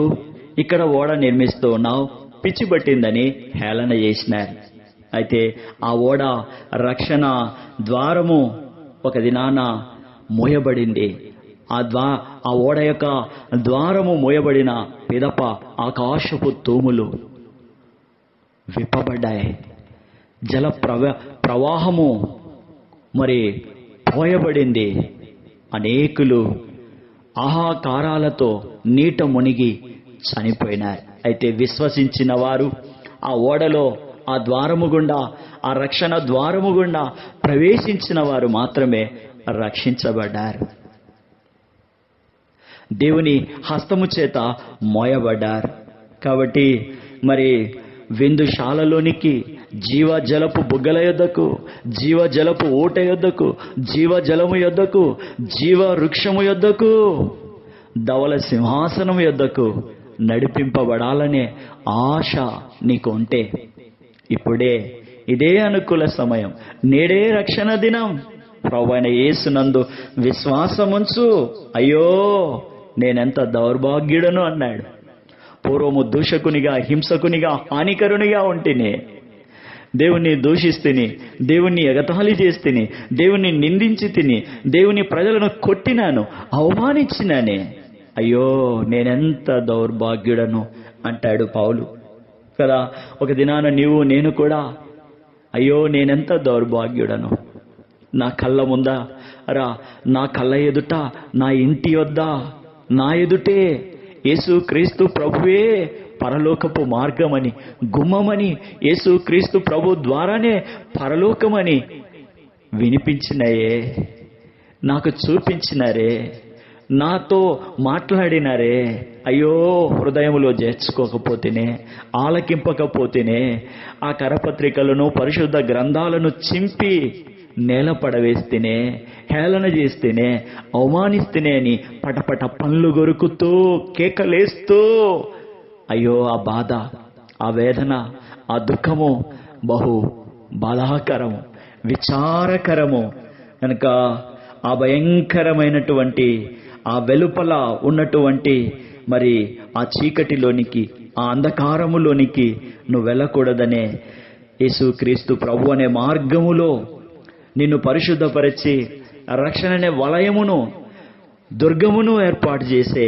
ఇక్కడ ఓడ నిర్మిస్తూ ఉన్నావు, పిచ్చి పట్టిందని హేళన చేసినారు. అయితే ఆ ఓడ రక్షణ ద్వారము ఒక దినాన మూయబడింది. ఆ ఓడ యొక్క ద్వారము మూయబడిన పిదప ఆకాశపు తూములు విప్పబడ్డాయి, జల ప్రవాహము మరి పోయబడింది. అనేకులు ఆహాకారాలతో నీట మునిగి చనిపోయినారు. అయితే విశ్వసించిన వారు ఆ ఓడలో ఆ ద్వారము గుండా, ఆ రక్షణ ద్వారము గుండా ప్రవేశించిన వారు మాత్రమే రక్షించబడ్డారు, దేవుని హస్తము చేత మోయబడ్డారు. కాబట్టి మరి విందుశాలలోనికి, జీవజలపు బుగ్గల యొద్దకు, జీవజలపు ఊట యొద్దకు, జీవజలము యొద్దకు, జీవ వృక్షము యొద్దకు, ధవల సింహాసనం యొద్దకు నడిపింపబడాలనే ఆశ నీకు ఉంటే ఇప్పుడే ఇదే అనుకూల సమయం, నేడే రక్షణ దినం. ప్రభువైన యేసునందు విశ్వాసముంచు. అయ్యో నేనెంత దౌర్భాగ్యుడను అన్నాడు. పూర్వము దూషకునిగా, హింసకునిగా, హానికరునిగా ఉంటేనే, దేవుణ్ణి దూషిస్తుని, దేవుణ్ణి ఎగతాళి చేస్తుని, దేవుణ్ణి నిందించి తిని, దేవుని ప్రజలను కొట్టినాను, అవమానించినానే. అయ్యో నేనెంత దౌర్భాగ్యుడను అంటాడు పౌలు కదా. ఒక దినాన నీవు నేను కూడా అయ్యో నేనెంత దౌర్భాగ్యుడను, నా కళ్ళ ముందా నా కళ్ళ ఎదుట, నా ఇంటి వద్ద, నా ఎదుటే యేసుక్రీస్తు ప్రభువే పరలోకపు మార్గమని, గుమ్మమని, యేసుక్రీస్తు ప్రభు ద్వారానే పరలోకమని వినిపించినాయే, నాకు చూపించినారే, నాతో మాట్లాడినారే. అయ్యో హృదయములో చేర్చుకోకపోతేనే, ఆలకింపకపోతేనే, ఆ కరపత్రికలను, పరిశుద్ధ గ్రంథాలను చింపి నేల పడవేస్తేనే, హేళన చేస్తేనే, అవమానిస్తేనే అని పటపట పళ్ళు గొరుకుతూ కేకలేస్తూ, అయ్యో ఆ బాధ, ఆ వేదన, ఆ దుఃఖము బహు బాధాకరము, విచారకరము. కనుక ఆ భయంకరమైనటువంటి ఆ వెలుపల ఉన్నటువంటి మరి ఆ చీకటిలోనికి, ఆ అంధకారములోనికి నువ్వు వెళ్ళకూడదనే యేసుక్రీస్తు ప్రభు అనే మార్గములో నిన్ను పరిశుద్ధపరిచి రక్షణ అనే వలయమును, దుర్గమును ఏర్పాటు చేసే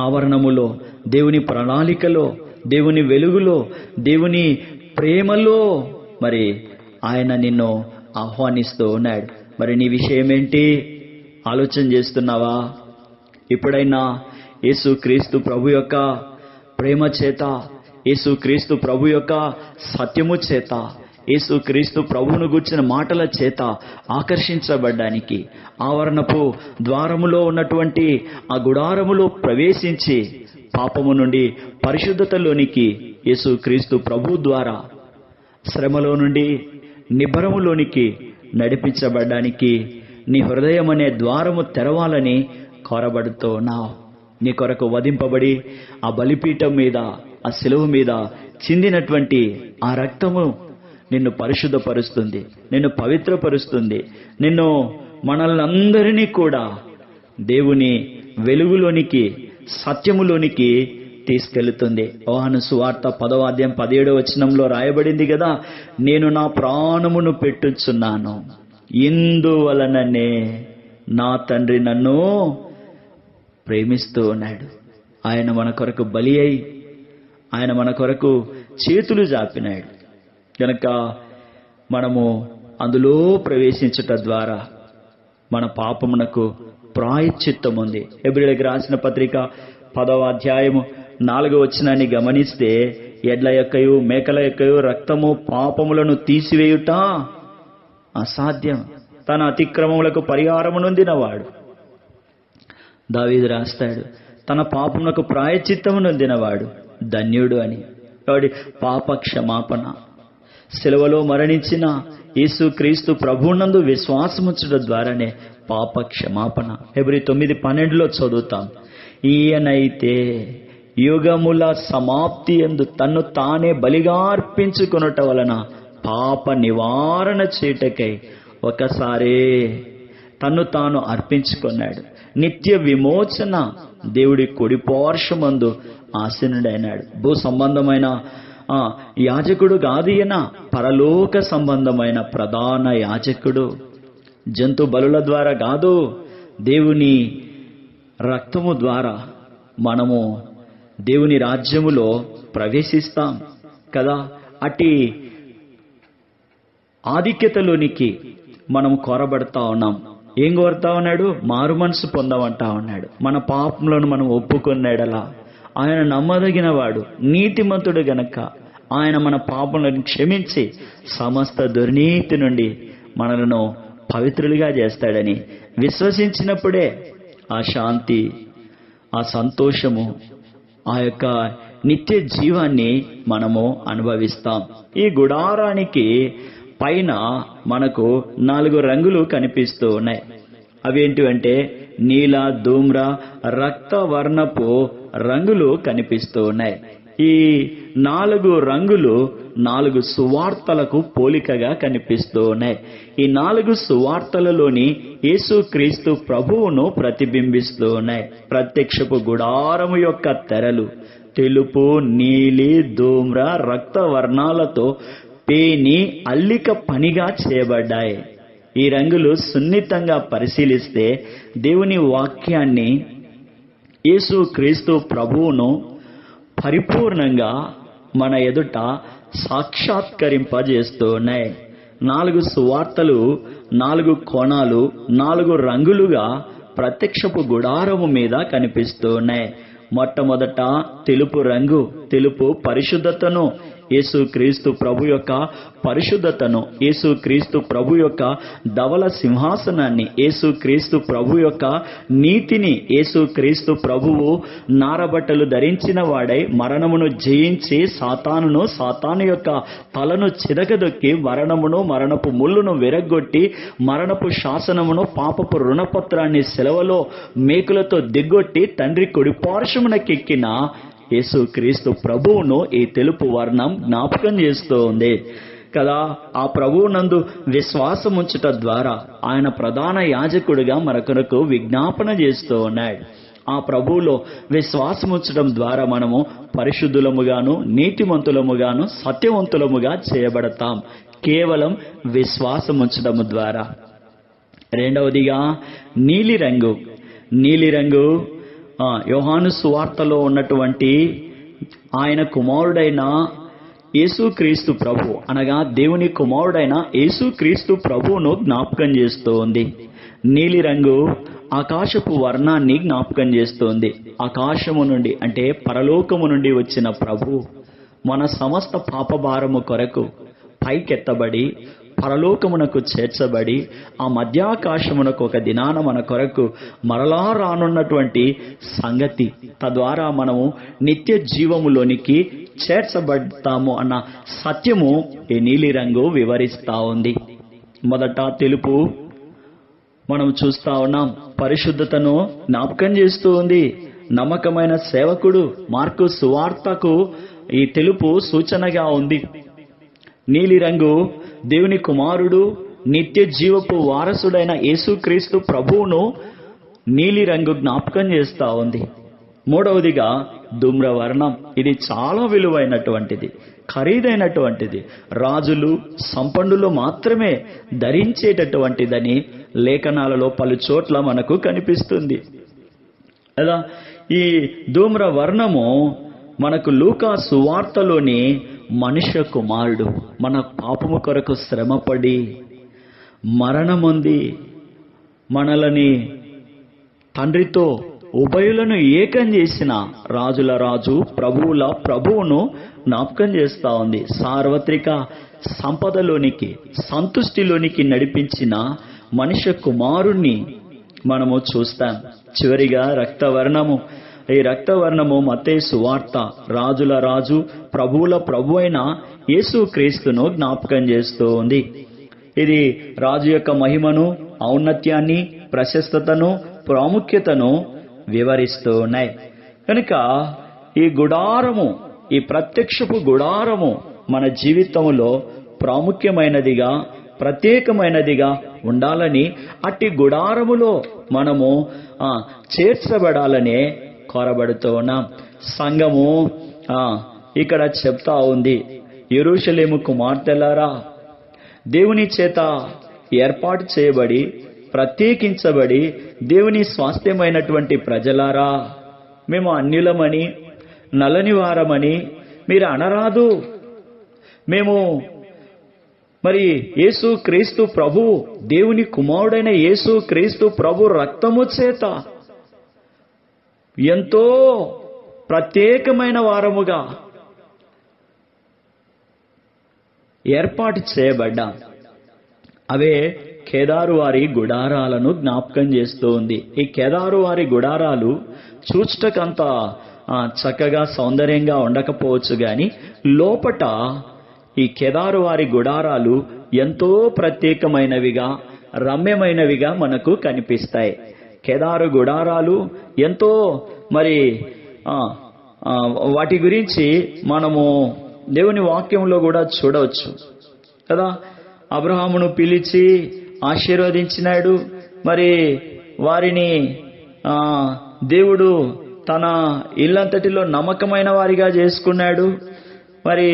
ఆవరణములో, దేవుని ప్రణాళికలో, దేవుని వెలుగులో, దేవుని ప్రేమలో మరి ఆయన నిన్ను ఆహ్వానిస్తూ ఉన్నాడు. మరి నీ విషయం ఏంటి? ఆలోచన చేస్తున్నావా? ఇప్పుడైనా యేసుక్రీస్తు ప్రభు యొక్క ప్రేమ చేత, యేసుక్రీస్తు ప్రభు యొక్క సత్యము చేత, యేసుక్రీస్తు ప్రభువును గూర్చిన మాటల చేత ఆకర్షించబడ్డానికి ఆవరణపు ద్వారములో ఉన్నటువంటి ఆ గుడారములో ప్రవేశించి పాపము నుండి పరిశుద్ధతలోనికి యేసుక్రీస్తు ప్రభు ద్వారా శ్రమలో నుండి నిబ్బరములోనికి నడిపించబడ్డానికి నీ హృదయం అనే ద్వారము తెరవాలని కోరబడుతున్నావు. నీ కొరకు వధింపబడి ఆ బలిపీఠం మీద, ఆ శిలువ మీద చిందినటువంటి ఆ రక్తము నిన్ను పరిశుద్ధపరుస్తుంది, నిన్ను పవిత్రపరుస్తుంది, నిన్ను మనల్నందరినీ కూడా దేవుని వెలుగులోనికి, సత్యములోనికి తీసుకెళ్తుంది. యోహాను సువార్త 10వ అధ్యాయం 17వ వచనంలో రాయబడింది కదా, నేను నా ప్రాణమును పెట్టుచున్నాను, ఇందువలననే నా తండ్రి నన్ను ప్రేమిస్తూ ఉన్నాడు. ఆయన మన కొరకు బలి అయి, ఆయన మన కొరకు చేతులు జాపినాడు కనుక మనము అందులో ప్రవేశించుట ద్వారా మన పాపమునకు ప్రాయశ్చిత్తం ఉంది. హెబ్రీయులకు రాసిన పత్రిక 10వ అధ్యాయము 4వ వచనాన్ని గమనిస్తే, ఎడ్ల యొక్కయు మేకల యొక్కయు రక్తము పాపములను తీసివేయుట అసాధ్యం, తన అతిక్రమములకు పరిహారము నొందినవాడు. దావీదు రాస్తాడు, తన పాపమునకు ప్రాయశ్చిత్తము నొందినవాడు ధన్యుడు అని. కాబట్టి పాప క్షమాపణ, శిలువలో మరణించిన యేసుక్రీస్తు ప్రభువునందు విశ్వాసముంచడం ద్వారానే పాప క్షమాపణ. హెబ్రీ 9:12 చదువుతాం, ఈయనైతే యుగముల సమాప్తి యందు తన్ను తానే బలిగా అర్పించుకొనుట వలన పాప నివారణ చేయుటకై ఒకసారే తన్ను తాను అర్పించుకున్నాడు. నిత్య విమోచన దేవుడి కుడి పార్శ్వమందు ఆసీనుడైనాడు. భూ సంబంధమైన యాజకుడు కాదు ఈయన, పరలోక సంబంధమైన ప్రధాన యాజకుడు. జంతు బలుల ద్వారా కాదు, దేవుని రక్తము ద్వారా మనము దేవుని రాజ్యములో ప్రవేశిస్తాం కదా. అట్టి ఆధిక్యతలోనికి మనం కోరబడతా ఉన్నాం. ఏం కోరుతా ఉన్నాడు? మారు మనసు పొందమంటా ఉన్నాడు. మన పాపములను మనం ఒప్పుకొన్నాడలా ఆయన నమ్మదగిన వాడు, నీతిమంతుడు గనక ఆయన మన పాపములను క్షమించి సమస్త దుర్నీతి నుండి మనలను పవిత్రులుగా చేస్తాడని విశ్వసించినప్పుడే ఆ శాంతి, ఆ సంతోషము, ఆ యొక్క నిత్య జీవాన్ని మనము అనుభవిస్తాం. ఈ గుడారానికి పైన మనకు 4 రంగులు కనిపిస్తూ ఉన్నాయి. అవేంటివంటే నీల, ధూమ్ర, రక్త వర్ణపు రంగులు కనిపిస్తూ ఉన్నాయి. ఈ 4 రంగులు 4 సువార్తలకు పోలికగా కనిపిస్తూ ఉన్నాయి. ఈ 4 సువార్తలలోని యేసుక్రీస్తు ప్రభువును ప్రతిబింబిస్తూ ఉన్నాయి. ప్రత్యక్షపు గుడారము యొక్క తెరలు తెలుపు, నీలి, ధూమ్ర, రక్త వర్ణాలతో పేని అల్లిక పనిగా చేయబడ్డాయి. ఈ రంగులు సున్నితంగా పరిశీలిస్తే దేవుని వాక్యాన్ని, యేసుక్రీస్తు ప్రభువును పరిపూర్ణంగా మన ఎదుట సాక్షాత్కరింపజేస్తూ ఉన్నాయి. 4 సువార్తలు 4 కోణాలు 4 రంగులుగా ప్రత్యక్షపు గుడారము మీద కనిపిస్తూ ఉన్నాయి. మొట్టమొదట తెలుపు రంగు, తెలుపు పరిశుద్ధతను, యేసుక్రీస్తు ప్రభు యొక్క పరిశుద్ధతను, యేసుక్రీస్తు ప్రభు యొక్క ధవల సింహాసనాన్ని, యేసుక్రీస్తు ప్రభు యొక్క నీతిని, యేసుక్రీస్తు ప్రభువు నారబట్టలు ధరించిన వాడై మరణమును జయించి సాతాను యొక్క తలను చిరగదొక్కి మరణమును, మరణపు ముళ్ళును విరగ్గొట్టి మరణపు శాసనమును, పాపపు రుణపత్రాన్ని సెలవులో మేకులతో దిగ్గొట్టి తండ్రి కుడి పార్శ్వమునకెక్కిన యేసుక్రీస్తు ప్రభువును ఈ తెలుపు వర్ణం జ్ఞాపకం చేస్తూ ఉంది కదా. ఆ ప్రభువునందు విశ్వాసం ఉంచుట ద్వారా ఆయన ప్రధాన యాజకుడిగా మనకు విజ్ఞాపన చేస్తూ ఉన్నాడు. ఆ ప్రభువులో విశ్వాసం ఉంచడం ద్వారా మనము పరిశుద్ధులముగాను, నీతిమంతులముగాను, సత్యవంతులముగా చేయబడతాం కేవలం విశ్వాసం ఉంచడం ద్వారా. రెండవదిగా నీలిరంగు. నీలిరంగు యోహాను సువార్తలో ఉన్నటువంటి ఆయన కుమారుడైన యేసుక్రీస్తు ప్రభు అనగా దేవుని కుమారుడైన యేసుక్రీస్తు ప్రభువును జ్ఞాపకం చేస్తూ ఉంది. నీలిరంగు ఆకాశపు వర్ణాన్ని జ్ఞాపకం చేస్తోంది. ఆకాశము నుండి అంటే పరలోకము నుండి వచ్చిన ప్రభు మన సమస్త పాపభారము కొరకు పైకెత్తబడి పరలోకమునకు చేర్చబడి ఆ మధ్యాకాశమునకు ఒక దినాన మన కొరకు మరలా రానున్నటువంటి సంగతి, తద్వారా మనము నిత్య జీవములోనికి చేర్చబడతాము అన్న సత్యము ఈ నీలిరంగు వివరిస్తా ఉంది. మొదట తెలుపు మనం చూస్తా ఉన్నాం, పరిశుద్ధతను జ్ఞాపకం చేస్తూ ఉంది. నమ్మకమైన సేవకుడు మార్కు సువార్తకు ఈ తెలుపు సూచనగా ఉంది. నీలిరంగు దేవుని కుమారుడు, నిత్య జీవపు వారసుడైన యేసుక్రీస్తు ప్రభువును నీలిరంగు జ్ఞాపకం చేస్తా ఉంది. మూడవదిగా ధూమ్రవర్ణం. ఇది చాలా విలువైనటువంటిది, ఖరీదైనటువంటిది, రాజులు సంపన్నులు మాత్రమే ధరించేటటువంటిదని లేఖనాలలో పలు చోట్ల మనకు కనిపిస్తుంది. అలా ఈ ధూమ్రవర్ణము మనకు లూకా సువార్తలోని మనుష్య కుమారుడు మన పాపము కొరకు శ్రమపడి మరణముంది మనలని తండ్రితో ఉభయులను ఏకం చేసిన రాజుల రాజు ప్రభువుల ప్రభువును జ్ఞాపకం చేస్తా ఉంది. సార్వత్రిక సంపదలోనికి, సంతుష్టిలోనికి నడిపించిన మనుష్య కుమారుణ్ణి మనము చూస్తాం. చివరిగా రక్తవర్ణము. ఈ రక్తవర్ణము మత్తయి సువార్త రాజుల రాజు ప్రభువుల ప్రభు అయిన యేసుక్రీస్తును జ్ఞాపకం చేస్తూ ఉంది. ఇది రాజు యొక్క మహిమను, ఔన్నత్యాన్ని, ప్రశస్తతను, ప్రాముఖ్యతను వివరిస్తూ ఉన్నాయి. కనుక ఈ గుడారము, ఈ ప్రత్యక్షపు గుడారము మన జీవితంలో ప్రాముఖ్యమైనదిగా, ప్రత్యేకమైనదిగా ఉండాలని, అట్టి గుడారములో మనము చేర్చబడాలనే కోరబడుతూ ఉన్నాం. సంఘము ఇక్కడ చెప్తా ఉంది, యెరూషలేము కుమార్తెలారా, దేవుని చేత ఏర్పాటు చేయబడి ప్రత్యేకించబడి దేవుని స్వాస్థ్యమైనటువంటి ప్రజలారా, మేము అన్యులమని, నలని వారమని మీరు అనరాదు. మేము మరి యేసు క్రీస్తు ప్రభు, దేవుని కుమారుడైన యేసు క్రీస్తు ప్రభు రక్తము చేత ఎంతో ప్రత్యేకమైన వారముగా ఏర్పాటు చేయబడ్డాం. అవే కేదారు వారి గుడారాలను జ్ఞాపకం చేస్తూ ఉంది. ఈ కేదారు వారి గుడారాలు చూచుటకంత చక్కగా సౌందర్యంగా ఉండకపోవచ్చు గాని లోపట ఈ కేదారు వారి గుడారాలు ఎంతో ప్రత్యేకమైనవిగా, రమ్యమైనవిగా మనకు కనిపిస్తాయి. కేదారు గుడారాలు ఎంతో మరి వాటి గురించి మనము దేవుని వాక్యంలో కూడా చూడవచ్చు కదా. అబ్రహామును పిలిచి ఆశీర్వదించినాడు. మరి వారిని దేవుడు తన ఇల్లంతటిలో నమ్మకమైన వారిగా చేసుకున్నాడు. మరి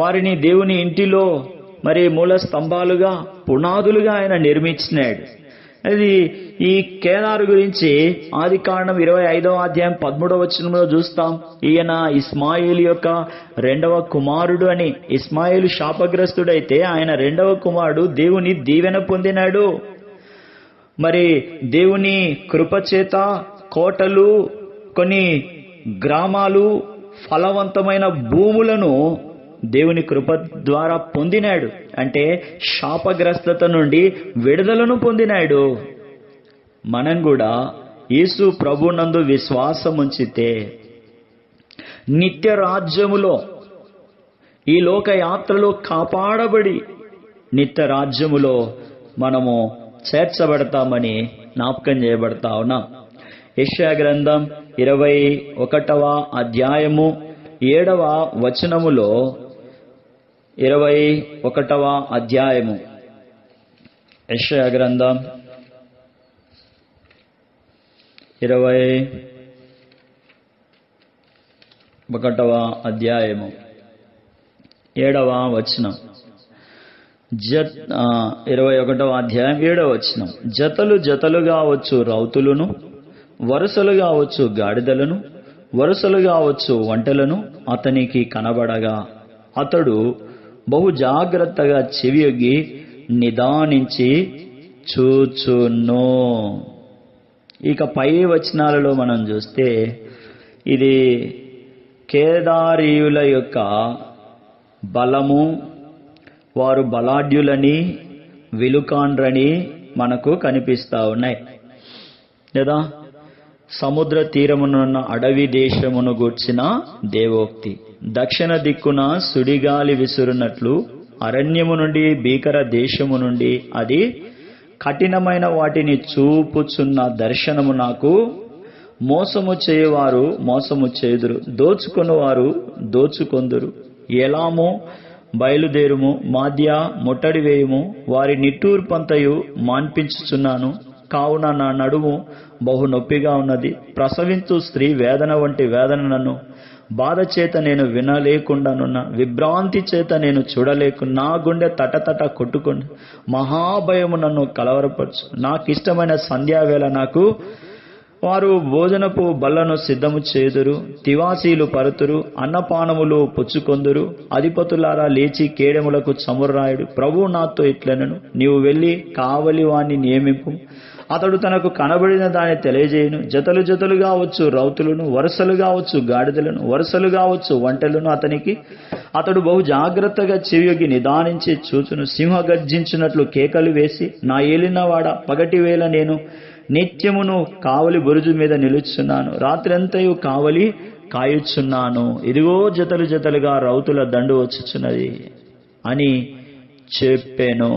వారిని దేవుని ఇంటిలో మరి మూల స్తంభాలుగా, పునాదులుగా ఆయన నిర్మించినాడు. అది ఈ కేదారు గురించి ఆదికాండం 25వ అధ్యాయం 13వ వచనంలో చూస్తాం. ఈయన ఇస్మాయిల్ యొక్క రెండవ కుమారుడు అని. ఇస్మాయిల్ శాపగ్రస్తుడైతే ఆయన రెండవ కుమారుడు దేవుని దీవెన పొందినాడు. మరి దేవుని కృపచేత కోటలు, కొన్ని గ్రామాలు, ఫలవంతమైన భూములను దేవుని కృప ద్వారా పొందినాడు. అంటే శాపగ్రస్తత నుండి విడుదలను పొందినాడు. మనం కూడా యేసు ప్రభునందు విశ్వాసం ఉంచితే నిత్య రాజ్యములో, ఈ లోక యాత్రలో కాపాడబడి నిత్య రాజ్యములో మనము చేర్చబడతామని జ్ఞాపకం చేయబడతా ఉన్నాం. యెషయా గ్రంథం 21వ అధ్యాయము 7వ వచనములో, 21వ అధ్యాయము యెషయా గ్రంథం 21వ అధ్యాయము 7వ వచనం. 21వ అధ్యాయం 7వ వచనం. జతలు జతలుగా వచ్చు రౌతులను, వరుసలుగా వచ్చు గాడిదలను, వరుసలుగా వచ్చు ఒంటెలను అతనికి కనబడగా అతడు బహు జాగ్రత్తగా చెవియొగ్గి నిదానించి చూచును. ఇక పై వచనాలలో మనం చూస్తే ఇది కేదారీయుల యొక్క బలము, వారు బలాఢ్యులని విలుకాండ్రని మనకు కనిపిస్తా ఉన్నాయి లేదా సముద్ర తీరమునున్న అడవి దేశమును గూర్చిన దేవోక్తి. దక్షిణ దిక్కున సుడిగాలి విసురునట్లు అరణ్యము నుండి భీకర దేశము నుండి అది కఠినమైన వాటిని చూపుచున్న దర్శనము నాకు. మోసము చేయవారు మోసము చేదురు, దోచుకొనువారు దోచుకొందురు. ఎలాము బయలుదేరుము, మాద్య ముట్టడి వేయుము, వారి నిట్టూర్పంతయు మాన్పించుచున్నాను. కావున నా నడుము బహు నొప్పిగా ఉన్నది, ప్రసవించు స్త్రీ వేదన వంటి వేదన నన్ను. బాధ చేత నేను వినలేకుండానున్న, విభ్రాంతి చేత నేను చూడలేకున్నా. నా గుండె తటతట కొట్టుకుని మహాభయము నన్ను కలవరపరచు. నాకిష్టమైన సంధ్యావేళ నాకు. వారు భోజనపు బల్లను సిద్ధము చేదురు, తివాసీలు పరుతురు, అన్నపానములు పుచ్చుకొందురు. అధిపతులారా లేచి కేడెములకు చమురాయుడు. ప్రభువు నాతో ఇట్లనెను, నీవు వెళ్ళి కావలి వాణ్ణి నియమింపు, అతడు తనకు కనబడిన దాన్ని తెలియజేయును. జతలు జతలుగా వచ్చు రౌతులను, వరుసలుగా వచ్చు గాడిదలను, వరుసలుగా వచ్చు ఒంటెలను అతనికి. అతడు బహు జాగ్రత్తగా చెవియొగ్గి నిదానించి చూచును. సింహ గర్జించినట్లు కేకలు వేసి, నా ఏలినవాడ, పగటి వేళ నేను నిత్యమును కావలి బురుజు మీద నిలుచున్నాను, రాత్రంతయు కావలి కాయుచున్నాను. ఇదిగో జతలు జతలుగా రౌతుల దండు వచ్చుచున్నది అని చెప్పాను.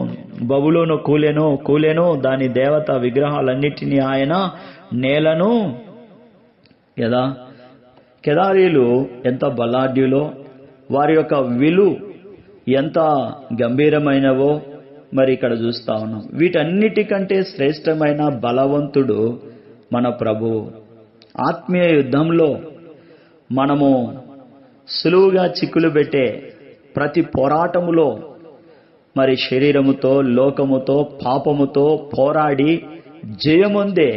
బబులోను కూలెను, దాని దేవత విగ్రహాలన్నిటినీ ఆయన నేలను. కదా కెదారీలు ఎంత బలాఢ్యులో, వారి యొక్క విలు ఎంత గంభీరమైనవో మరి ఇక్కడ చూస్తా ఉన్నాం. వీటన్నిటికంటే శ్రేష్టమైన బలవంతుడు మన ప్రభువు. ఆత్మీయ యుద్ధంలో మనము సులువుగా చిక్కులు పెట్టే ప్రతి పోరాటములో మరి శరీరముతో, లోకముతో, పాపముతో పోరాడి జయముందే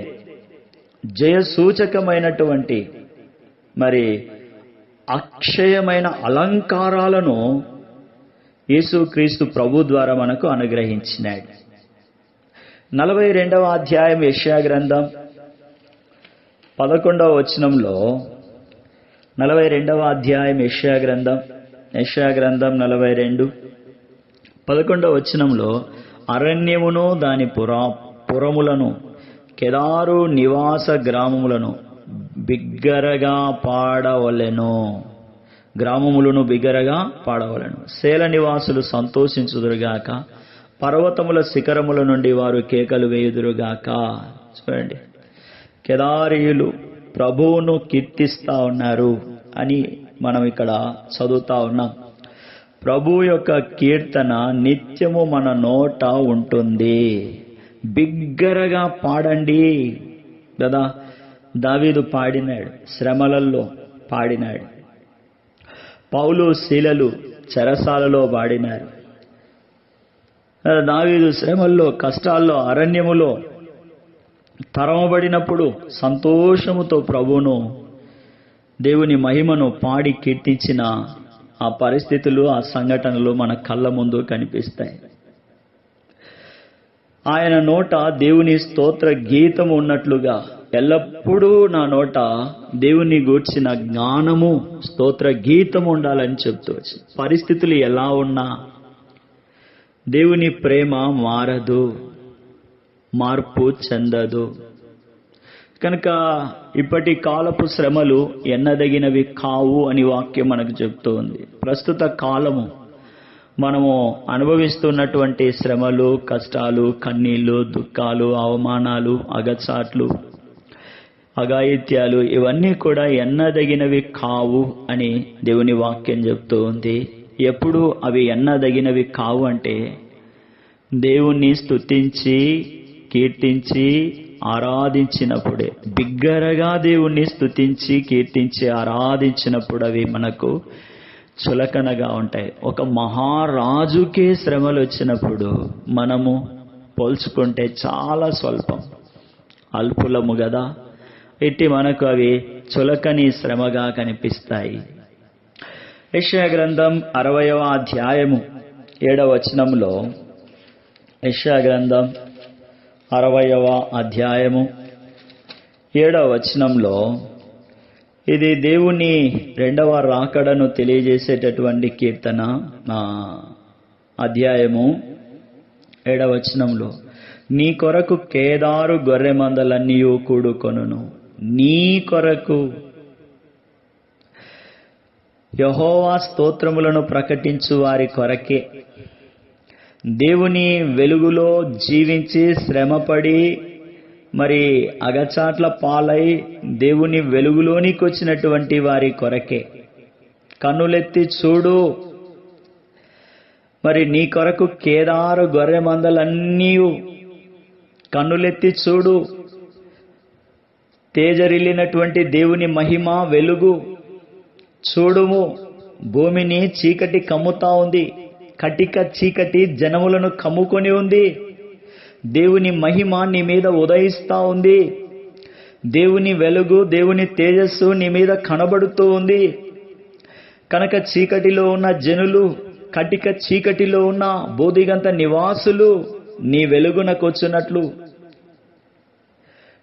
జయసూచకమైనటువంటి మరి అక్షయమైన అలంకారాలను యేసుక్రీస్తు ప్రభు ద్వారా మనకు అనుగ్రహించినాడు. 42వ అధ్యాయం యెషయా గ్రంథం 11వ వచనంలో, 42వ అధ్యాయం యెషయా గ్రంథం 42 11వ వచనంలో, అరణ్యమును దాని పురములను, కెదారు నివాస గ్రామములను బిగ్గరగా పాడవలెను. గ్రామములను బిగ్గరగా పాడవలెను. శేల నివాసులు సంతోషించుదురుగాక, పర్వతముల శిఖరముల నుండి వారు కేకలు వేయుదురుగాక. చూడండి, కెదారీయులు ప్రభువును కీర్తిస్తా ఉన్నారు అని మనం ఇక్కడ చదువుతా ఉన్నాం. ప్రభు యొక్క కీర్తన నిత్యము మన నోట ఉంటుంది. బిగ్గరగా పాడండి కదా. దావీదు పాడినాడు, శ్రమలలో పాడినాడు. పౌలు శీలలు చెరసాలలో పాడినారు. దావీదు శ్రమల్లో, కష్టాల్లో, అరణ్యములో తరమబడినప్పుడు సంతోషముతో ప్రభువును, దేవుని మహిమను పాడి కీర్తించిన ఆ పరిస్థితులు, ఆ సంఘటనలు మన కళ్ళ ముందు కనిపిస్తాయి. ఆయన నోట దేవుని స్తోత్ర గీతము ఉన్నట్లుగా ఎల్లప్పుడూ నా నోట దేవుని గూర్చిన జ్ఞానము, స్తోత్ర గీతము ఉండాలని చెప్తూ వచ్చి, పరిస్థితులు ఎలా ఉన్నా దేవుని ప్రేమ మారదు, మార్పు చెందదు. కనుక ఇప్పటి కాలపు శ్రమలు ఎన్నదగినవి కావు అని వాక్యం మనకు చెప్తూ ఉంది. ప్రస్తుత కాలము మనము అనుభవిస్తున్నటువంటి శ్రమలు, కష్టాలు, కన్నీళ్లు, దుఃఖాలు, అవమానాలు, అగచాట్లు, అఘాయిత్యాలు ఇవన్నీ కూడా ఎన్నదగినవి కావు అని దేవుని వాక్యం చెప్తూ ఉంది. ఎప్పుడు అవి ఎన్నదగినవి కావు అంటే, దేవుణ్ణి స్తుతించి కీర్తించి ఆరాధించినప్పుడే, బిగ్గరగా దేవుణ్ణి స్తుతించి కీర్తించి ఆరాధించినప్పుడు అవి మనకు చులకనగా ఉంటాయి. ఒక మహారాజుకే శ్రమలు వచ్చినప్పుడు మనము పోల్చుకుంటే చాలా స్వల్పం, అల్పులము కదా. ఇట్టి మనకు అవి చులకని శ్రమగా కనిపిస్తాయి. యెషయా గ్రంథం 60వ అధ్యాయము 7వ వచనంలో, యెషయా గ్రంథం 60వ అధ్యాయము 7వ వచనంలో, ఇది దేవుని రెండవ రాకడను తెలియజేసేటటువంటి కీర్తన. అధ్యాయము 7వ వచనంలో, నీ కొరకు కేదారు గొర్రె మందలన్నీయు కూడుకొనును. నీ కొరకు యెహోవా స్తోత్రములను ప్రకటించు వారి కొరకే, దేవుని వెలుగులో జీవించి శ్రమపడి మరి అగచాట్ల పాలై దేవుని వెలుగులోనికి వచ్చినటువంటి వారి కొరకే. కన్నులెత్తి చూడు, మరి నీ కొరకు కేదారు గొర్రె మందలన్నీ కన్నులెత్తి చూడు. తేజరిల్లినటువంటి దేవుని మహిమ వెలుగు చూడుము. భూమిని చీకటి కమ్ముతా ఉంది, కటిక చీకటి జనములను కమ్ముకొని ఉంది. దేవుని మహిమ నీ మీద ఉదయిస్తా ఉంది. దేవుని వెలుగు, దేవుని తేజస్సు నీ మీద కనబడుతూ ఉంది. కనుక చీకటిలో ఉన్న జనులు, కటిక చీకటిలో ఉన్న బోధిగంత నివాసులు నీ వెలుగునకొచ్చినట్లు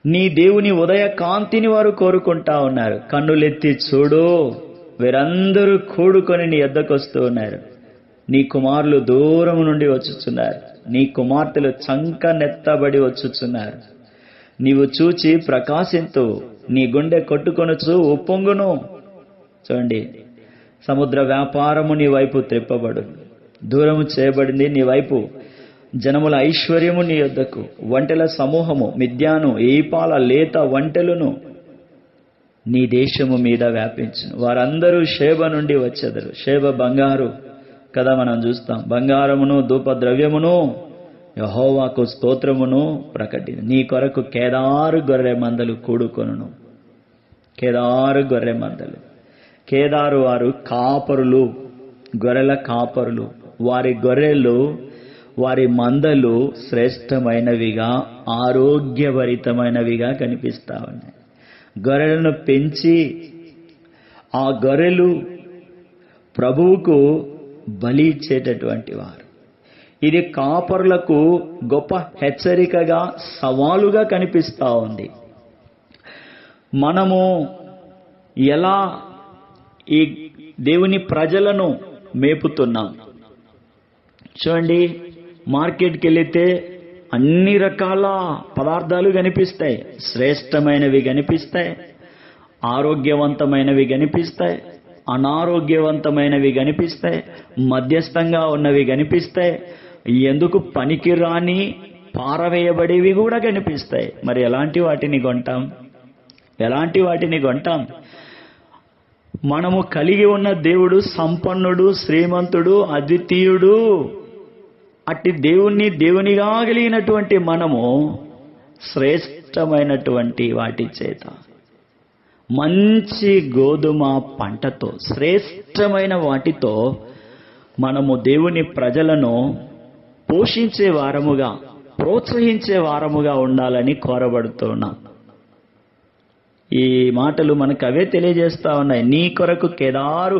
నీ దేవుని ఉదయ కాంతిని వారు కోరుకుంటా ఉన్నారు. కన్నులెత్తి చూడు, వీరందరూ కూడుకొని నీ యొద్దకొస్తూ ఉన్నారు. నీ కుమారులు దూరం నుండి వచ్చుచున్నారు, నీ కుమార్తెలు చంకనెత్తబడి వచ్చుచున్నారు. నీవు చూచి ప్రకాశింతు, నీ గుండె కొట్టుకొనుచు ఉప్పొంగును. చూడండి, సముద్ర వ్యాపారము నీ వైపు త్రిప్పబడు, దూరము చేయబడింది నీ వైపు. జనముల ఐశ్వర్యము నీ యొద్దకు, వంటెల సమూహము, మిద్యాను, ఏపాల లేత వంటెలను నీ దేశము మీద వ్యాపించును. వారందరూ షేబ నుండి వచ్చెదరు. షేబ బంగారు కదా, మనం చూస్తాం. బంగారమును ధూపద్రవ్యమును యెహోవాకు స్తోత్రమును ప్రకటి. నీ కొరకు కేదారు గొర్రె మందలు కూడుకొనును. కేదారు గొర్రె మందలు. కేదారు వారు కాపరులు, గొర్రెల కాపరులు. వారి గొర్రెలు, వారి మందలు శ్రేష్టమైనవిగా, ఆరోగ్యభరితమైనవిగా కనిపిస్తా ఉన్నాయి. గొర్రెలను పెంచి ఆ గొర్రెలు ప్రభువుకు బలి ఇచ్చేటటువంటి వారు. ఇది కాపరులకు గొప్ప హెచ్చరికగా, సవాలుగా కనిపిస్తా ఉంది. మనము ఎలా ఈ దేవుని ప్రజలను మేపుతున్నాం? చూడండి, మార్కెట్కి వెళితే అన్ని రకాల పదార్థాలు కనిపిస్తాయి. శ్రేష్టమైనవి కనిపిస్తాయి, ఆరోగ్యవంతమైనవి కనిపిస్తాయి, అనారోగ్యవంతమైనవి కనిపిస్తాయి, మధ్యస్థంగా ఉన్నవి కనిపిస్తాయి, ఎందుకు పనికిరాని పారవేయబడేవి కూడా కనిపిస్తాయి. మరి ఎలాంటి వాటిని కొంటాం? ఎలాంటి వాటిని కొంటాం? మనము కలిగి ఉన్న దేవుడు సంపన్నుడు, శ్రీమంతుడు, అద్వితీయుడు. అట్టి దేవుణ్ణి దేవునిగా కలిగినటువంటి మనము శ్రేష్టమైనటువంటి వాటి చేత, మంచి గోధుమ పంటతో, శ్రేష్టమైన వాటితో మనము దేవుని ప్రజలను పోషించే వారముగా, ప్రోత్సహించే వారముగా ఉండాలని కోరబడుతున్నాం. ఈ మాటలు మనకు అవే తెలియజేస్తా ఉన్నాయి. నీ కొరకు కేదారు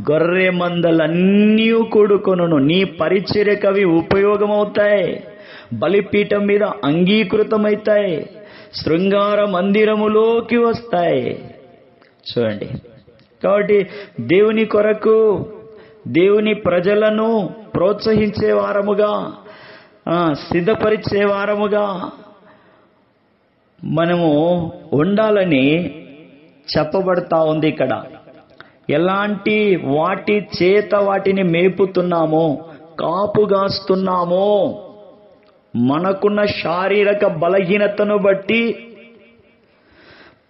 గొర్రె మందలన్నీ కూడుకొనును. నీ పరిచర్యకవి ఉపయోగమవుతాయి, బలిపీఠం మీద అంగీకృతమవుతాయి, శృంగార మందిరములోకి వస్తాయి. చూడండి, కాబట్టి దేవుని కొరకు, దేవుని ప్రజలను ప్రోత్సహించే వారముగా, సిద్ధపరిచే వారముగా మనము ఉండాలని చెప్పబడతా ఉంది ఇక్కడ. ఎలాంటి వాటి చేత వాటిని మేపుతున్నామో, కాపుగాస్తున్నామో, మనకున్న శారీరక బలహీనతను బట్టి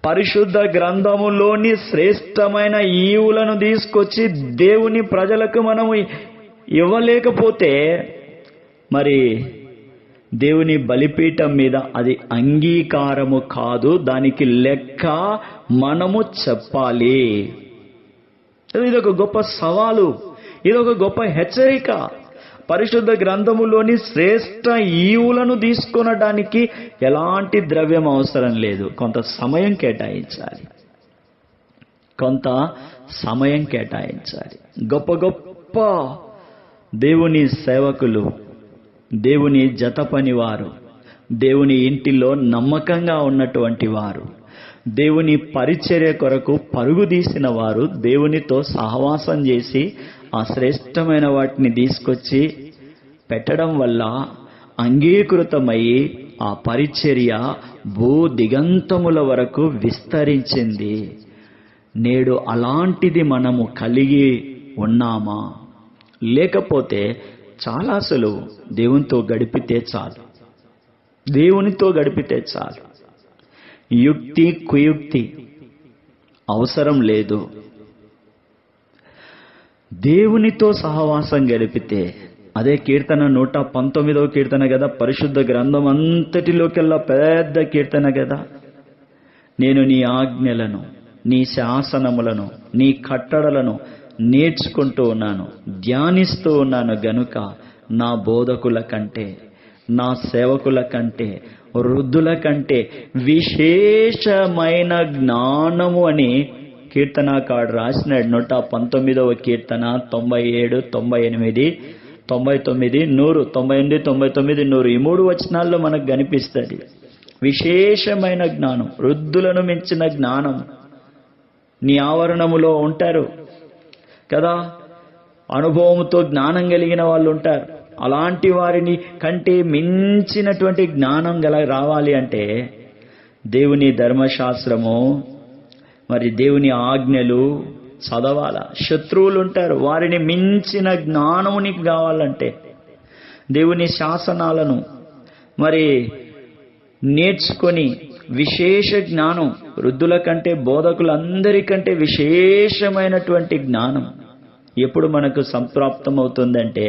పరిశుద్ధ గ్రంథములోని శ్రేష్టమైన ఈవులను తీసుకొచ్చి దేవుని ప్రజలకు మనము ఇవ్వలేకపోతే మరి దేవుని బలిపీఠం మీద అది అంగీకారము కాదు, దానికి లెక్క మనము చెప్పాలి. ఇదొక గొప్ప సవాలు, ఇదొక గొప్ప హెచ్చరిక. పరిశుద్ధ గ్రంథములోని శ్రేష్ట ఈవులను తీసుకొనడానికి ఎలాంటి ద్రవ్యం అవసరం లేదు. కొంత సమయం కేటాయించాలి, కొంత సమయం కేటాయించాలి. గొప్ప గొప్ప దేవుని సేవకులు, దేవుని జత పనివారు, దేవుని ఇంటిలో నమ్మకంగా ఉన్నటువంటి వారు, దేవుని పరిచర్య కొరకు పరుగు తీసిన వారు, దేవునితో సహవాసం చేసి ఆ శ్రేష్టమైన వాటిని తీసుకొచ్చి పెట్టడం వల్ల అంగీకృతమయ్యి ఆ పరిచర్య భూ దిగంతముల వరకు విస్తరించింది. నేడు అలాంటిది మనము కలిగి ఉన్నామా? లేకపోతే చాలా సులువు. దేవునితో గడిపితే చాలు, దేవునితో గడిపితే చాలు. యుక్తి కుయుక్తి అవసరం లేదు. దేవునితో సహవాసం గడిపితే, అదే కీర్తన 119వ కీర్తన కదా, పరిశుద్ధ గ్రంథం అంతటిలోకెల్లా పెద్ద కీర్తన కదా. నేను నీ ఆజ్ఞలను, నీ శాసనములను, నీ కట్టడలను నేర్చుకుంటూ ఉన్నాను, ధ్యానిస్తూ ఉన్నాను గనుక నా బోధకుల కంటే, నా సేవకుల కంటే, వృద్ధుల కంటే విశేషమైన జ్ఞానము అని కీర్తనాకారుడు రాసినాడు. 119వ కీర్తన 97, 98, 99, 100, 98, 99, 100 ఈ 3 వచనాల్లో మనకు కనిపిస్తుంది విశేషమైన జ్ఞానం, వృద్ధులను మించిన జ్ఞానం. నీ ఆవరణములో ఉంటారు కదా, అనుభవంతో జ్ఞానం కలిగిన వాళ్ళు ఉంటారు. అలాంటి వారిని కంటే మించినటువంటి జ్ఞానం రావాలి అంటే దేవుని ధర్మశాస్త్రము, మరి దేవుని ఆజ్ఞలు చదవాల. శత్రువులు ఉంటారు, వారిని మించిన జ్ఞానము నీకు కావాలంటే దేవుని శాసనాలను మరి నేర్చుకొని విశేష జ్ఞానం, వృద్ధుల కంటే బోధకులందరికంటే విశేషమైనటువంటి జ్ఞానం ఎప్పుడు మనకు సంప్రాప్తం అవుతుందంటే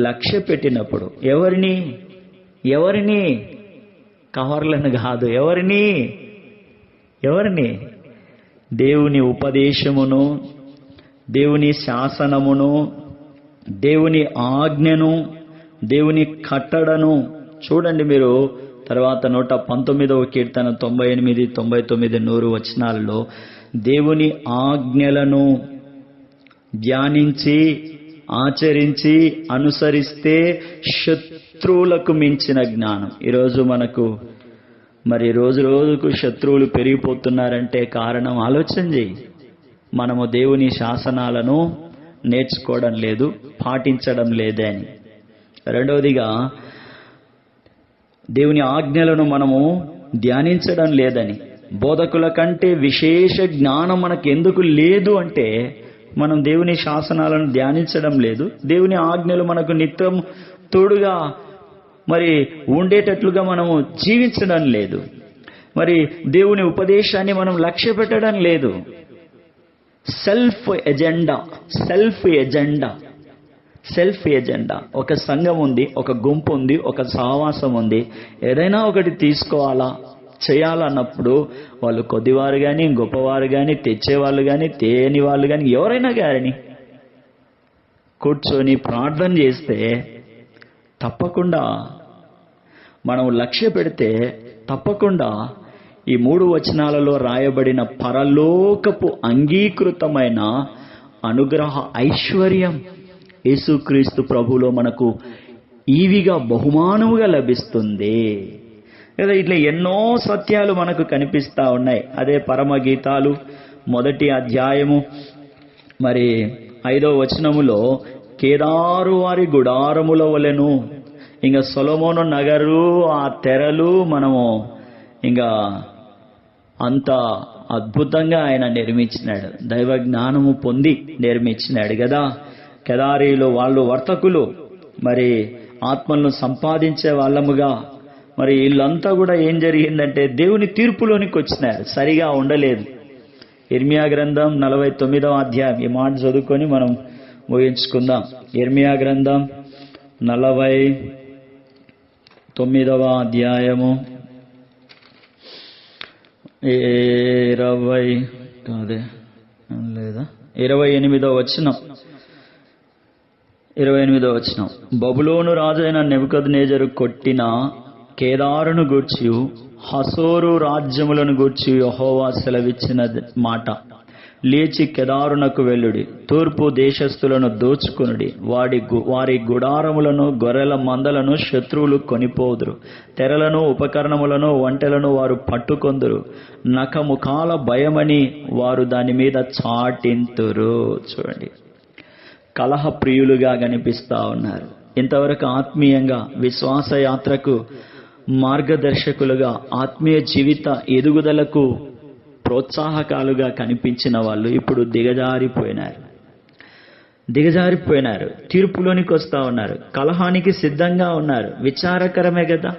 లక్ష్య పెట్టినప్పుడు. ఎవరిని కవర్లను కాదు, ఎవరిని దేవుని ఉపదేశమును, దేవుని శాసనమును, దేవుని ఆజ్ఞను, దేవుని కట్టడను చూడండి మీరు. తర్వాత 119వ కీర్తన 98, 99, 100 వచనాలలో దేవుని ఆజ్ఞలను ధ్యానించి ఆచరించి అనుసరిస్తే శత్రువులకు మించిన జ్ఞానం. ఈరోజు మనకు మరి రోజు రోజుకు శత్రువులు పెరిగిపోతున్నారంటే కారణం ఆలోచన చేయి. మనము దేవుని శాసనాలను నేర్చుకోవడం లేదు, పాటించడం లేదే అని. రెండవదిగా దేవుని ఆజ్ఞలను మనము ధ్యానించడం లేదని. బోధకుల కంటే విశేష జ్ఞానం మనకు ఎందుకు లేదు అంటే మనం దేవుని శాసనాలను ధ్యానించడం లేదు, దేవుని ఆజ్ఞలు మనకు నిత్యం తోడుగా మరి ఉండేటట్లుగా మనము జీవించడం లేదు, మరి దేవుని ఉపదేశాన్ని మనం లక్ష్య పెట్టడం లేదు. Self agenda. ఒక సంఘం ఉంది, ఒక గుంపు ఉంది, ఒక సహవాసం ఉంది. ఏదైనా ఒకటి తీసుకోవాలా, చేయాలన్నప్పుడు వాళ్ళు కొద్దివారు కానీ, గొప్పవారు కానీ, తెచ్చేవాళ్ళు కానీ, తేని వాళ్ళు కానీ, ఎవరైనా కానీ కూర్చొని ప్రార్థన చేస్తే తప్పకుండా మనం లక్ష్య పెడితే తప్పకుండా ఈ 3 వచనాలలో రాయబడిన పరలోకపు అంగీకృతమైన అనుగ్రహ ఐశ్వర్యం యేసుక్రీస్తు ప్రభువులో మనకు ఈవిగా బహుమానముగా లభిస్తుంది కదా. ఇట్లా ఎన్నో సత్యాలు మనకు కనిపిస్తా ఉన్నాయి. అదే పరమగీతాలు 1వ అధ్యాయము మరి 5వ వచనములో కేదారు వారి గుడారముల వలెను, ఇంకా సొలొమోను నగరు ఆ తెరలు మనము ఇంకా అంత అద్భుతంగా ఆయన నిర్మించినాడు, దైవ జ్ఞానము పొంది నిర్మించినాడు కదా. కేదారీలో వాళ్ళు వర్తకులు, మరి ఆత్మలను సంపాదించే వాళ్ళముగా మరి వీళ్ళంతా కూడా ఏం జరిగిందంటే దేవుని తీర్పులోనికి వచ్చినారు, సరిగా ఉండలేదు. ఇర్మియా గ్రంథం 49వ అధ్యాయం ఈ మాట చదువుకొని మనం ముగించుకుందాం. ఇర్మియా గ్రంథం 49వ అధ్యాయము 28వ వచనం. బబులోను రాజైన నెబుకద్నెజరు కొట్టిన కేదారును గూర్చి, హసోరు రాజ్యములను గూర్చి యెహోవా సెలవిచ్చిన మాట: లేచి కేదారునకు వెళ్ళుడి, తూర్పు దేశస్థులను దోచుకునుడి, వారి గుడారములను గొర్రెల మందలను శత్రువులు కొనిపోదురు, తెరలను ఉపకరణములను ఒంటెలను వారు పట్టుకొందురు, నఖముఖాల భయమని వారు దాని మీద చాటింతురు. చూడండి, కలహ ప్రియులుగా కనిపిస్తా ఉన్నారు. ఇంతవరకు ఆత్మీయంగా విశ్వాస యాత్రకు మార్గదర్శకులుగా ఆత్మీయ జీవిత ఎదుగుదలకు ప్రోత్సాహకాలుగా కనిపించిన వాళ్ళు ఇప్పుడు దిగజారిపోయినారు. తీర్పులోనికి వస్తా ఉన్నారు. కలహానికి సిద్ధంగా ఉన్నారు. విచారకరమే కదా.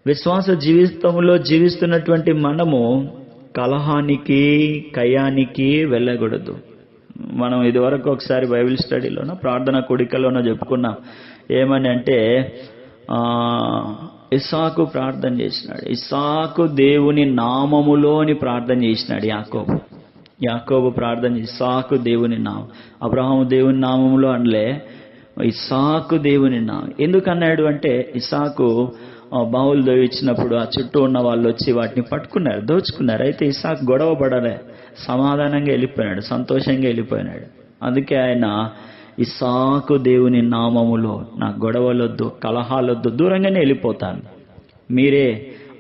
విశ్వాస జీవితంలో జీవిస్తున్నటువంటి మనము కలహానికి కయ్యానికి వెళ్ళకూడదు. మనం ఇదివరకు ఒకసారి బైబిల్ స్టడీలోనో ప్రార్థన కూడికలోనో చెప్పుకున్నాం. ఏమని అంటే ఇస్సాకు ప్రార్థన చేసినాడు. ఇస్సాకు దేవుని నామములో అని ప్రార్థన చేసినాడు. యాకోబు ప్రార్థన ఇస్సాకు దేవుని నామం, అబ్రహాము దేవుని నామములో అనలే, ఇస్సాకు దేవుని నామం. ఎందుకన్నాడు అంటే ఇస్సాకు బావులు దోయించినప్పుడు ఆ చుట్టూ ఉన్న వాళ్ళు వచ్చి వాటిని పట్టుకున్నారు, దోచుకున్నారు. అయితే ఇస్సాకు గొడవ పడలే, సమాధానంగా వెళ్ళిపోయినాడు, సంతోషంగా వెళ్ళిపోయినాడు. అందుకే ఆయన ఇస్సాకు దేవుని నామములో నాకు గొడవలొద్దు, కలహాలొద్దు, దూరంగానే వెళ్ళిపోతాను, మీరే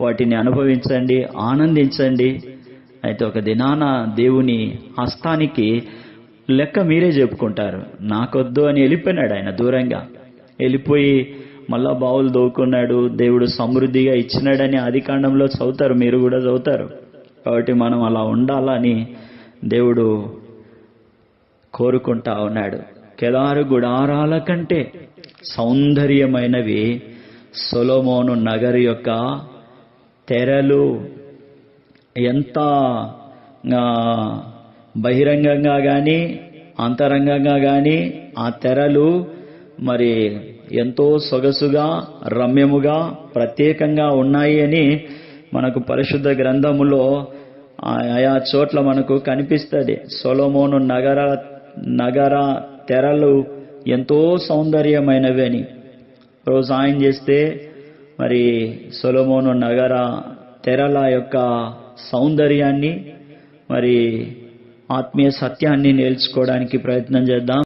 వాటిని అనుభవించండి, ఆనందించండి. అయితే ఒక దినాన దేవుని హస్తానికి లెక్క మీరే చెప్పుకుంటారు, నాకొద్దు అని వెళ్ళిపోయినాడు. ఆయన దూరంగా వెళ్ళిపోయి మళ్ళా బావులు దోవుకున్నాడు. దేవుడు సమృద్ధిగా ఇచ్చినాడని ఆదికాండంలో చదువుతారు, మీరు కూడా చదువుతారు. కాబట్టి మనం అలా ఉండాలని దేవుడు కోరుకుంటా ఉన్నాడు. కేదారు గుడారాల కంటే సౌందర్యమైనవి సొలొమోను నగరు యొక్క తెరలు. ఎంత బహిరంగంగా కానీ అంతరంగంగా కానీ ఆ తెరలు మరి ఎంతో సొగసుగా రమ్యముగా ప్రత్యేకంగా ఉన్నాయి అని మనకు పరిశుద్ధ గ్రంథములో ఆయా చోట్ల మనకు కనిపిస్తుంది. సొలొమోను నగర తెరలు ఎంతో సౌందర్యమైనవి అని రోజు ఆయన చేస్తే మరి సొలొమోను నగర తెరల యొక్క సౌందర్యాన్ని మరి ఆత్మీయ సత్యాన్ని నేర్చుకోవడానికి ప్రయత్నం చేద్దాం.